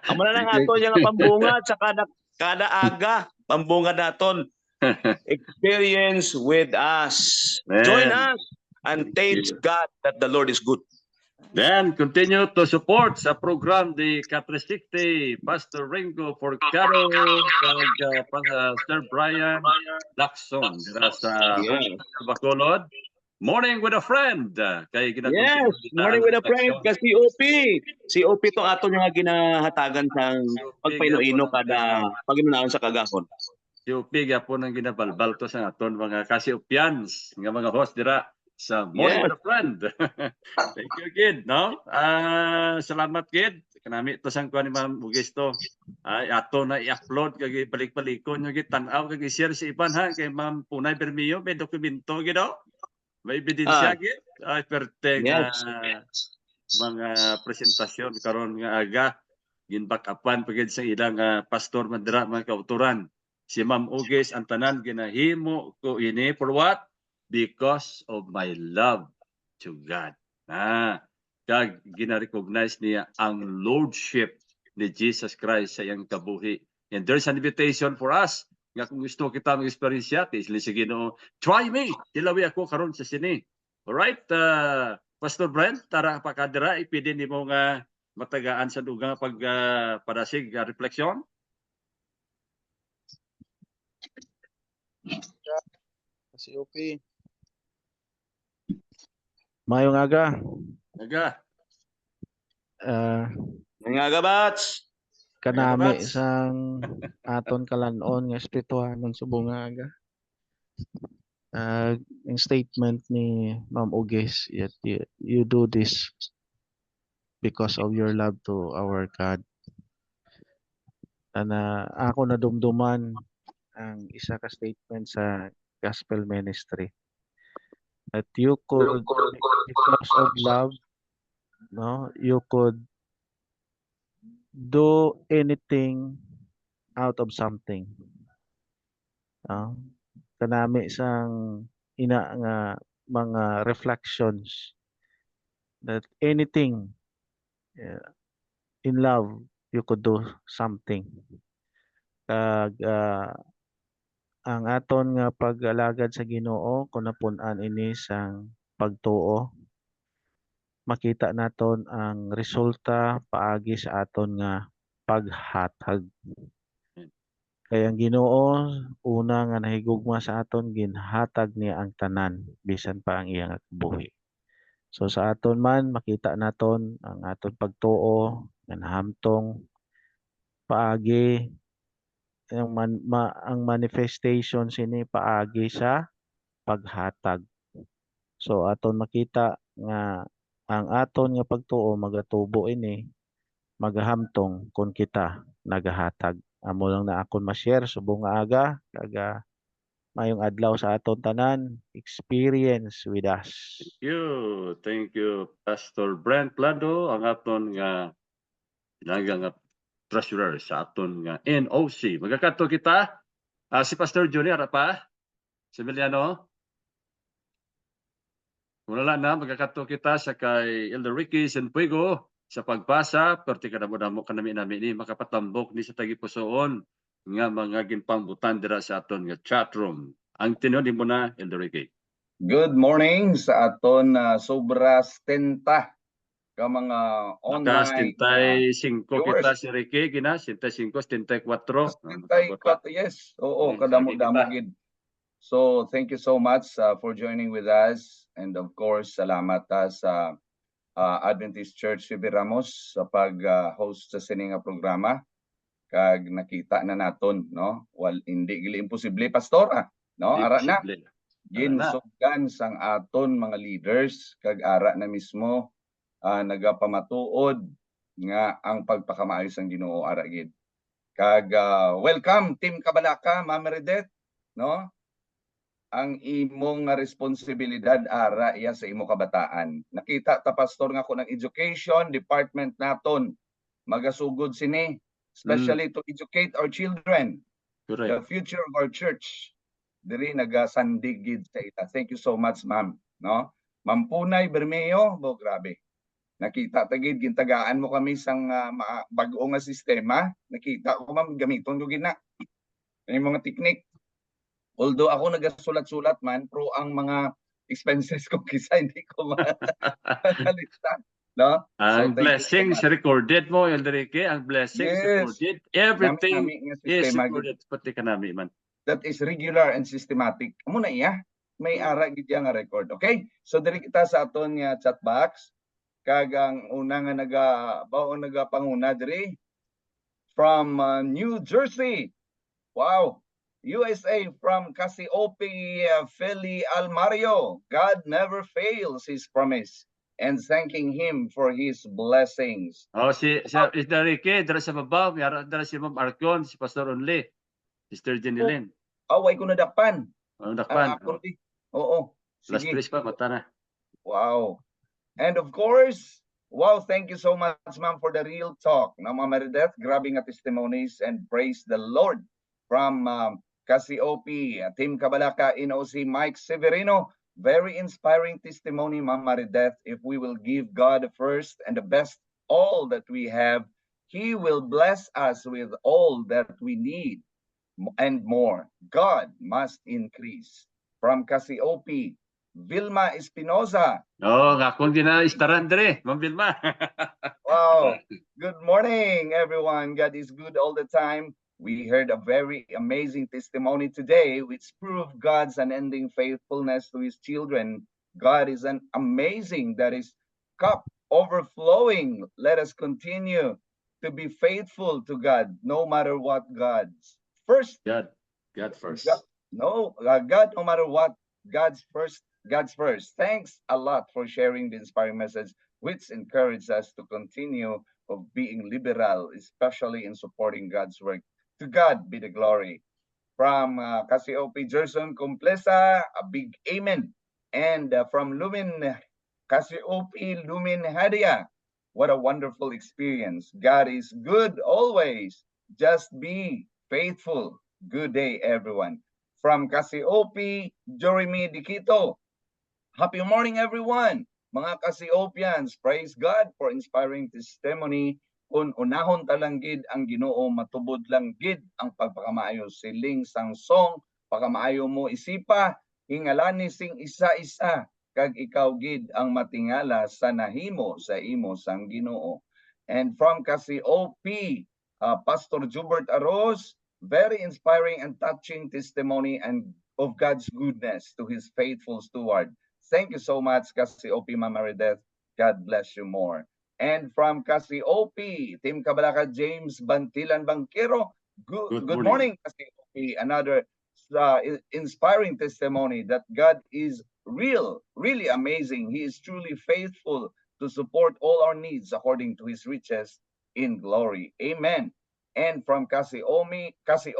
Amo na lang aton yung pambungad sa kada aga, pambungad naton. Experience with us. Man. Join us and taste God that the Lord is good. Then continue to support sa program di Ka-360 Pastor Ringo Forcado kag Pastor Brian Lacson dira sa Bacolod. Morning with a friend. Kay Yes, morning with a friend ka COP. COP to aton nga ginahatagan sang pagpaino-ino kada paginaon sa kagahon. COP gyapon ang ginabalbal to sa aton mga ka-COPians nga mga host dira sa Morning with a Friend. Thank you, Kid. No? Salamat, Kid. Kanami to sang kuan ni Ma'am Ugis to. Ato na i-upload kag balik-balikon yung gitanaw kag i-share sa iban ha kay Ma'am Punay Bermeo may dokumento gid do. May ebidensya gid. Perteng mga presentasyon karon nga aga ginbackupan pagid sa ilang pastor mandira mga kauturan. Si Ma'am Ugis ang tanan ginahimo ko ini for what? Because of my love to God. Kag gina-recognize niya ang lordship ni Jesus Christ sa iyang kabuhi. And there's an invitation for us nga kung gusto kita mag-experience isli sa Ginoo, try me. Tilawi ako karon sa sini. Alright, Pastor Brent, tara pa kadira ipidin nimo nga matagaan sa dugang parasig refleksyon. COP. Mayong aga. Aga. Mayong aga, Bats. Kanami sang aton kalanon nga espirituhanon subong nga aga. Yung statement ni Ma'am Ugis, you do this because of your love to our God. Ako na dumduman ang isa ka statement sa gospel ministry. That you could, because of love, no, you could do anything out of something. No? Kanami sang ina nga mga reflections that anything in love you could do something. Kag ang aton nga pag-alagad sa Ginoo kung napun-an ini sang pagtuo, makita naton ang resulta paagi sa aton nga paghatag. Kaya ang Ginoo una nga nahigugma sa aton ginhatag niya ang tanan bisan pa ang iyang buhi. So sa aton man makita naton ang aton pagtuo nga nahamtong paagi ang manifestation sini paagi sa paghatag. So aton makita nga ang aton nga pagtuo magatubo ini magahamtong kung kita nagahatag. Amo lang na akon ma-share subong nga aga kaga mayong adlaw sa aton tanan, experience with us. Thank you, Pastor Brent Lando, ang aton nga nga treasurer sa aton nga NOC. Magkakato kita, si Pastor Junior pa, si Emiliano. Wala na, magkakato kita sa kay Elder Ricky Senpuego sa pagbasa, perti kadamo-damo kanami ni makapatambok ni sa tagipusoon nga mga ginpangbutan dira sa aton nga chat room. Ang tinuod mo na, Elder Ricky. Good morning sa aton sobra 70 ka mga online Naka 75 viewers. kita si Ricky, gina 75, 74. 74, yes. Oo, kadamo-damo gid. So, thank you so much for joining with us. And of course, salamat sa Adventist Church Sibi Ramos sa pag-host sa sininga programa. Kag nakita na naton, no? Hindi gili imposible, pastor, no? Ara na. Ginsugdan sang aton mga leaders kag ara na mismo nagapamatuod nga ang pagpakamaayos ng Ginoo ara gid. Kag welcome Team Kabalaka, Ma'am Meredith, no? Ang imong responsibilidad ara iya sa imo kabataan. Nakita ta pastor nga ko ng education department naton magasugod sini, especially to educate our children. Correct. The future of our church. Diri nagasandigid sa ita. Thank you so much, ma'am, no? Ma'am Punay Bermeo, grabe. Nakita tagid gintagaan mo kami sang bag-o nga sistema. Nakita ko ma'am gamiton ko gina. Yung mga technique. Although ako nagasulat-sulat man, pro ang mga expenses ko kisa hindi ko makalista, no? Ang blessings recorded mo, Elder Ricky, ang blessings recorded. Everything is recorded pati kanami man. That is regular and systematic. Amo na iya, may ara gid nga record. Okay? So diri kita sa aton nga chat box kag ang una nga nagapanguna diri from New Jersey. Wow. USA from Cassiope Feli Almario. God never fails his promise and thanking him for his blessings. Oh, si Elder Ricky, dara sa babaw, dara si Ma'am Arcon, si Pastor Only, Sister Jenilyn. Away ko nadapan. Nadapan. Oo. Last place pa, mata na. Wow. And of course, wow, thank you so much, ma'am, for the real talk. Na Ma'am Meredith, grabbing testimonies and praise the Lord from Cassiope, Team Kabalaka, NOC, Mike Severino. Very inspiring testimony, Ma'am Meredith. If we will give God first and the best, all that we have, He will bless us with all that we need and more. God must increase. From Cassiope, Vilma Espinosa. Oh, akong gina-istaran dire, Ma'am Vilma. Wow. Good morning, everyone. God is good all the time. We heard a very amazing testimony today, which proved God's unending faithfulness to his children. God is an amazing, that is cup overflowing. Let us continue to be faithful to God, no matter what. God's first. God first. God, no matter what, God's first. Thanks a lot for sharing the inspiring message, which encourages us to continue of being liberal, especially in supporting God's work. To God be the glory. From Cassiope Gerson Complesa, a big amen. And from Cassiope Lumin Hadia, what a wonderful experience. God is good always. Just be faithful. Good day, everyone. From Cassiope Jeremy Dikito, happy morning, everyone. Mga Casiopians, praise God for inspiring testimony. Kung unahon talanggid ang Ginoo, matubod lang gid ang pagpakamaayo. Siling sang song, pakamaayo mo isipa, hingalani sing isa-isa, kag ikaw gid ang matingala sa nahimo sa imo sang Ginoo. And from Casiope, Pastor Jubert Aros, very inspiring and touching testimony and of God's goodness to his faithful steward. Thank you so much, Cassiope Mama Redeth. God bless you more. And from Cassiope, Team Kabalaka James Bantilan Bangkero, good morning, Cassiope. Another inspiring testimony that God is real, really amazing. He is truly faithful to support all our needs according to his riches in glory. Amen. And from Cassiope, Pastor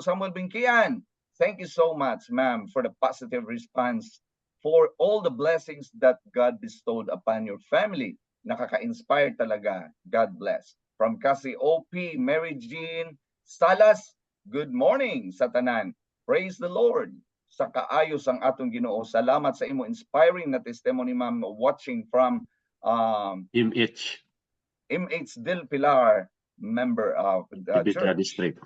Samuel Binkian, thank you so much, ma'am, for the positive response, for all the blessings that God bestowed upon your family. Nakaka-inspire talaga. God bless. From Cassiope, Mary Jean Salas, good morning sa tanan. Praise the Lord. Sa kaayos ang atong Ginoo. Salamat sa imo inspiring na testimony, ma'am, watching from MH Del Pilar, member of the church. District.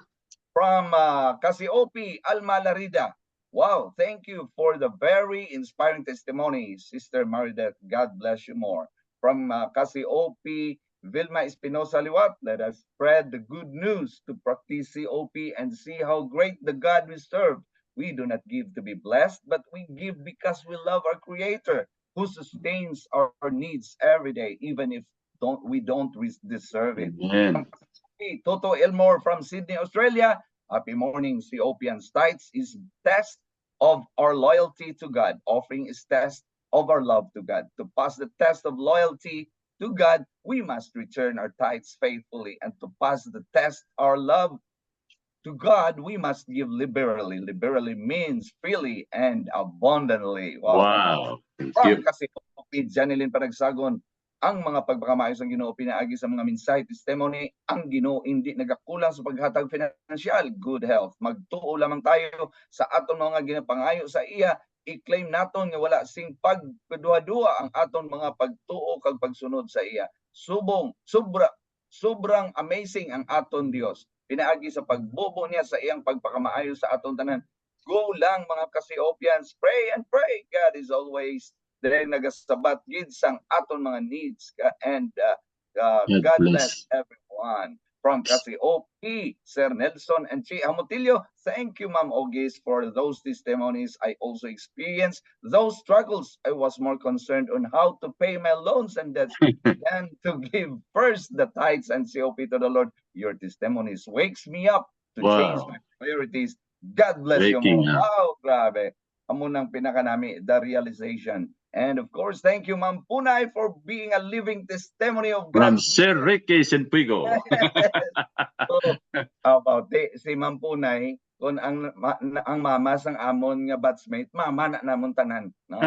From Cassiope, Alma Larida. Wow, thank you for the very inspiring testimony, Sister Maridet. God bless you more. From Cassiope, Vilma Espinosa Liwat, let us spread the good news to practice COP and see how great the God we serve. We do not give to be blessed, but we give because we love our Creator, who sustains our needs every day, even if we don't deserve it. Toto Elmore from Sydney, Australia. Happy morning, COPians. Tithes is test of our loyalty to God. Offering is test of our love to God. To pass the test of loyalty to God, we must return our tithes faithfully. And to pass the test our love to God, we must give liberally. Liberally means freely and abundantly. Wow. From Cassiope, Janilyn Panagsagon, ang mga pagpakamaayos ng Ginoo pinaagi sa mga mensahe, testimony, ang Ginoo hindi nagakulang sa paghatag financial, good health. Magtuo lamang tayo sa aton mga ginapangayo sa iya, i-claim naton nga wala sing pagduha-duha ang aton mga pagtuo kag pagsunod sa iya. Sobrang amazing ang aton Dios. Pinaagi sa pagbubo niya sa iyang pagpakamaayo sa aton tanan. Go lang mga Casiopians, pray and pray. God is always dahil nagasabat gid sang aton mga needs and God bless everyone. From Cassiope, Sir Nelson and Chi Hamotilio, thank you, Ma'am Ogis, for those testimonies. I also experienced those struggles. I was more concerned on how to pay my loans and debts than to give first the tithes and COP to the Lord. Your testimonies wakes me up to change my priorities. God bless you more. Wow, grabe. Amo nang pinaka nami, the realization. And of course, thank you, Ma'am Punay, for being a living testimony of God. From Sir Ricky Senpigo. So, about si Ma'am Punay, kung ang mama sang amon nga batchmate, mama na namon tanan, no?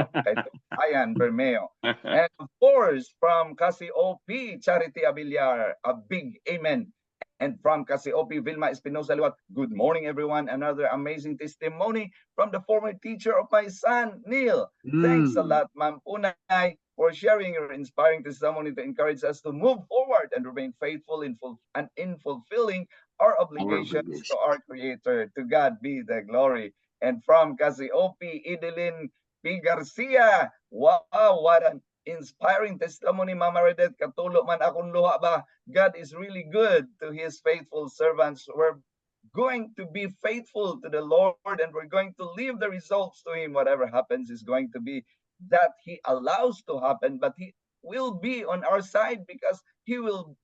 Ayan, Bermeo. And of course, from Cassiope, Charity Abiliar, a big amen. And from Cassiope, Vilma Espinosa Liwat, good morning, everyone. Another amazing testimony from the former teacher of my son, Neil. Thanks a lot, Ma'am Punay, for sharing your inspiring testimony to encourage us to move forward and remain faithful in fulfilling our obligations to our Creator. To God be the glory. And from Cassiope, Idelin P. Garcia, wow, what an inspiring testimony, Mama Redet. Katulo man akong luha ba. God is really good to his faithful servants. We're going to be faithful to the Lord and we're going to leave the results to him. Whatever happens is going to be that he allows to happen, but he will be on our side because we will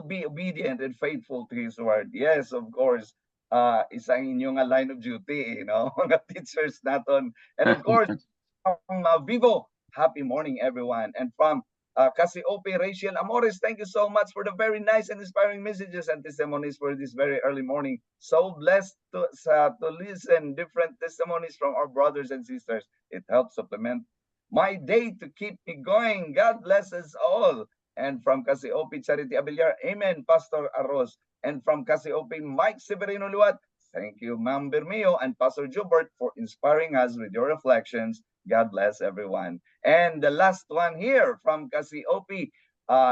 be obedient and faithful to his word. Yes, of course. Isang inyong line of duty, you know, mga teachers naton. And of course, from Vivo, happy morning, everyone. And from Cassiope Rachel Amores, thank you so much for the very nice and inspiring messages and testimonies for this very early morning. So blessed to listen different testimonies from our brothers and sisters. It helps supplement my day to keep me going. God bless us all. And from Cassiope Charity Abiliar, amen, Pastor Aros. And from Cassiope Mike Severino Luat, thank you, Ma'am Bermeo and Pastor Jubert for inspiring us with your reflections. God bless everyone. And the last one here from Cassiope,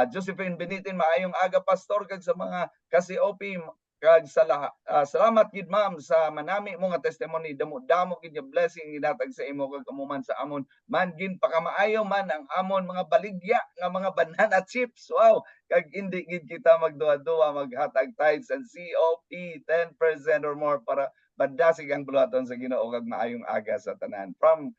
Josephine Benitin, maayong aga Pastor kag sa mga Cassiope, kag salamat gid ma'am sa manami mo nga testimony, damo gid nga blessing ginatag sa imo kag amuman sa amon man gin pakamaayo man ang amon mga baligya nga mga banana chips. Wow, kag hindi gid kita magduwa-duwa maghatag tithes and COP 10% or more para badasig ang buluhaton sa Ginoo kag maayong aga sa tanan. From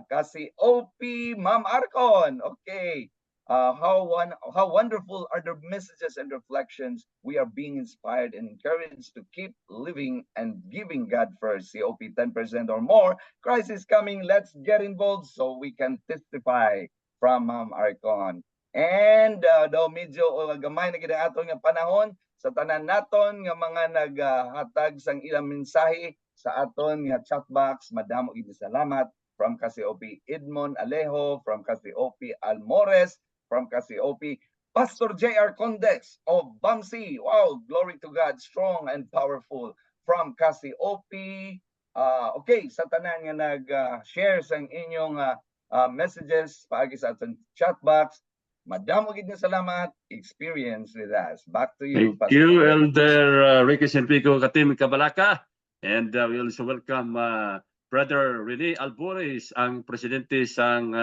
Cassiope Ma'am Arcon, okay. How wonderful are the messages and reflections. We are being inspired and encouraged to keep living and giving God first. COP 10% or more. Christ is coming. Let's get involved so we can testify from Ma'am Arcon. And daw medyo gamay na gid ang aton nga panahon sa tanan naton nga mga naghatag sang ilang mensahe sa aton nga chat box. Madamo gid salamat from Cassiope Edmond Alejo, from Cassiope Almores, from Cassiope, Pastor J.R. Condex of Bamsi. Wow, glory to God, strong and powerful. From Cassiope, okay, sa tanan nga nag-share sa inyong messages paagi sa ating chat box. Madamo gid nga salamat. Experience with us. Back to you, Thank you, Elder Ricky Senpico, Katim Kabalaka. And we also welcome Brother Rene Albores, ang presidente sang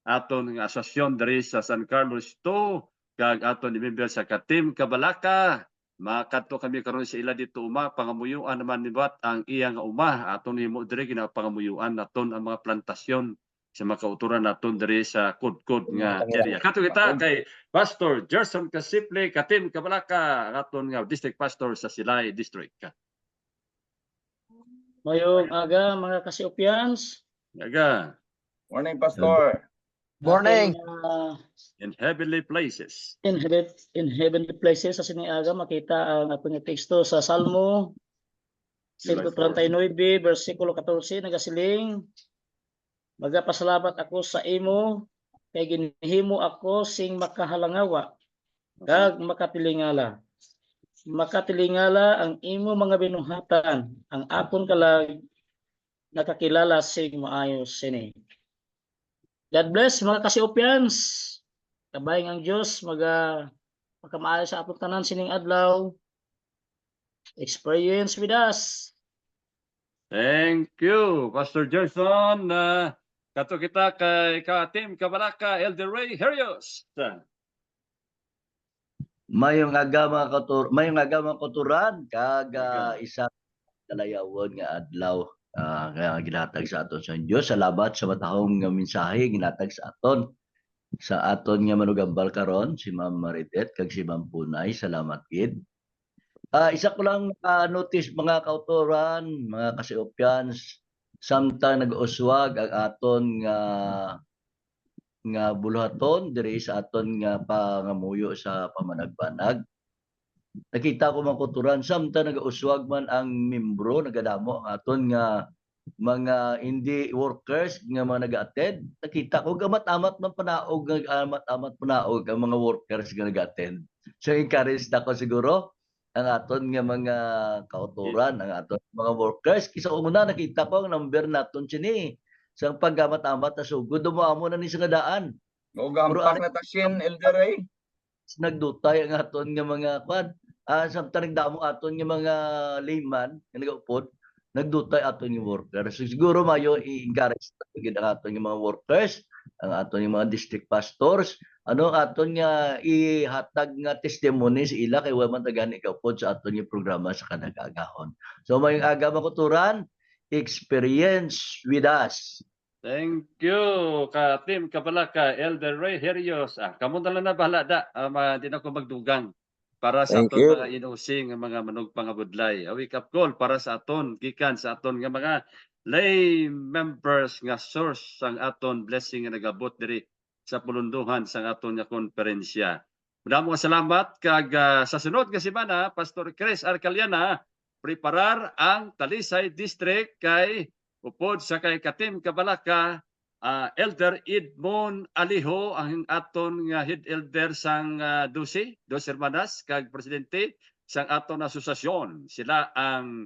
aton nga asosasyon diri sa San Carlos 2 kag aton ni member sa Katim Kabalaka. Makadto kami karon sa ila dito uma pangamuyuan naman nibat ang iyang uma aton himo diri ginapangamuyuan naton ang mga plantasyon sa mga kauturan naton diri sa Kudkod nga area. Kato kita kay Pastor Gerson Casiple Katim Kabalaka aton nga district pastor sa Silay District. Mayong aga mga Casiopians. Aga. Morning, Pastor. Morning. In heavenly places. In heavenly places sa siniaga makita ang atong teksto sa Salmo 139 bersikulo 14 nagasiling, magapasalamat ako sa imo kay ginhimo ako sing makahalangawa kag makatilingala. Makatilingala ang imo mga binuhatan, ang akon kalag nakakilala sing maayo sini. God bless mga Casiopians. Kabayang ang Diyos makamaayo sa atong tanan sining adlaw. Experience with us. Thank you, Pastor Gerson. Kato kita kay Katim Kabalaka, Elder Ray Herios. Mayong aga mga kauturan kag isa kalayawon nga adlaw nga ginatag sa aton sa Dios. Salamat sa matahong nga mensahe ginatag sa aton nga manugambal karon si Ma'am Maridet kag si Ma'am Punay. Salamat gid. Isa ko lang notice mga kauturan, mga Casiopians, samtang nag-uswag ang aton nga buluhaton diri sa aton nga pangamuyo sa pamanagbanag. Nakita ko mga kauturan, samtang nag-uswag man ang membro, nagadamo ang aton nga mga hindi workers nga mga nag-attend. Nakita ko gamat-amat man panaog ang mga workers nga nag-attend. So encourage na ko siguro ang aton nga mga kauturan, ang aton mga workers. Kisa una nakita ko ang number naton sini. Sa paggamat-amat na sugod, dumaamo na ni sa daan. O gampak na tasyin, Elder Ray. Nagdutay ang aton nga mga kwan. Samtang nagdamo aton nga mga layman, nga nag-upod, nagdutay aton yung workers. So, siguro mayo i-encourage ang aton yung mga workers, ang aton yung mga district pastors, aton nga ihatag nga testimony sa ila kay wa man tagani kaupod sa aton yung programa sa kanag-agahon. So mayong aga makuturan, experience with us. Thank you, Katim Kabalaka, Elder Ray Herios. Kamo na lang na bahala da, di na ko magdugang para sa aton mga inusing mga manog pangabudlay. A wake up call para sa aton gikan sa aton nga mga lay members nga source ang aton blessing nga nagabot diri sa pulunduhan sa aton nga konferensya. Madamo nga salamat kag sa sunod nga semana Pastor Chris Arcaliana preparar ang Talisay District kay upod sa kay Katim Kabalaka Elder Edmond Aliho ang aton nga head elder sang Dos Hermanas kag presidente sang aton asosasyon. Sila ang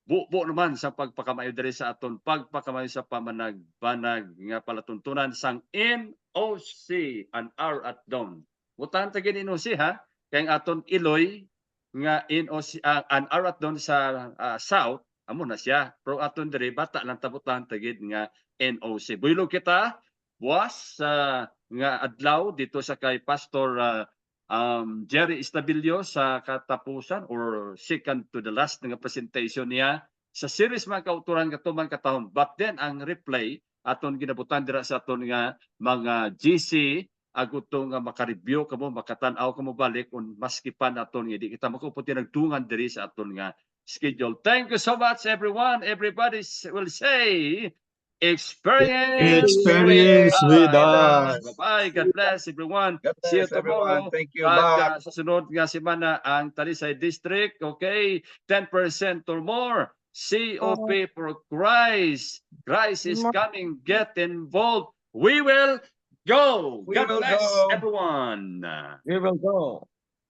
buo naman sa pagpakamayo diri sa aton pagpakamayo sa pamanagbanag nga palatuntunan sang NOC an hour at dawn. Butahan ta gid NOC ha kay ang aton Iloy nga NOC an hour at dawn sa south amo na siya pero aton diri bata lang tabutan ta gid nga NOC. Buylog kita buwas nga adlaw dito sa kay Pastor Jerry Estabillo sa katapusan or second to the last nga presentation niya sa series mga kauturan katuman katahon. But then ang replay aton ginabutan dira sa aton nga mga GC aguto nga makareview kamo makatan-aw kamo balik kung maskipan aton nga di kita makuputi nagtungan diri sa aton nga schedule. Thank you so much everyone. Everybody will say experience with us. Bye-bye. God bless everyone. God See you bless everyone. tomorrow. Thank you. At Bye. sa sunod nga semana ang Talisay District, okay? 10% or more. COP for Christ. Christ is coming. Get involved. We will go. We God will bless go. everyone. We will go.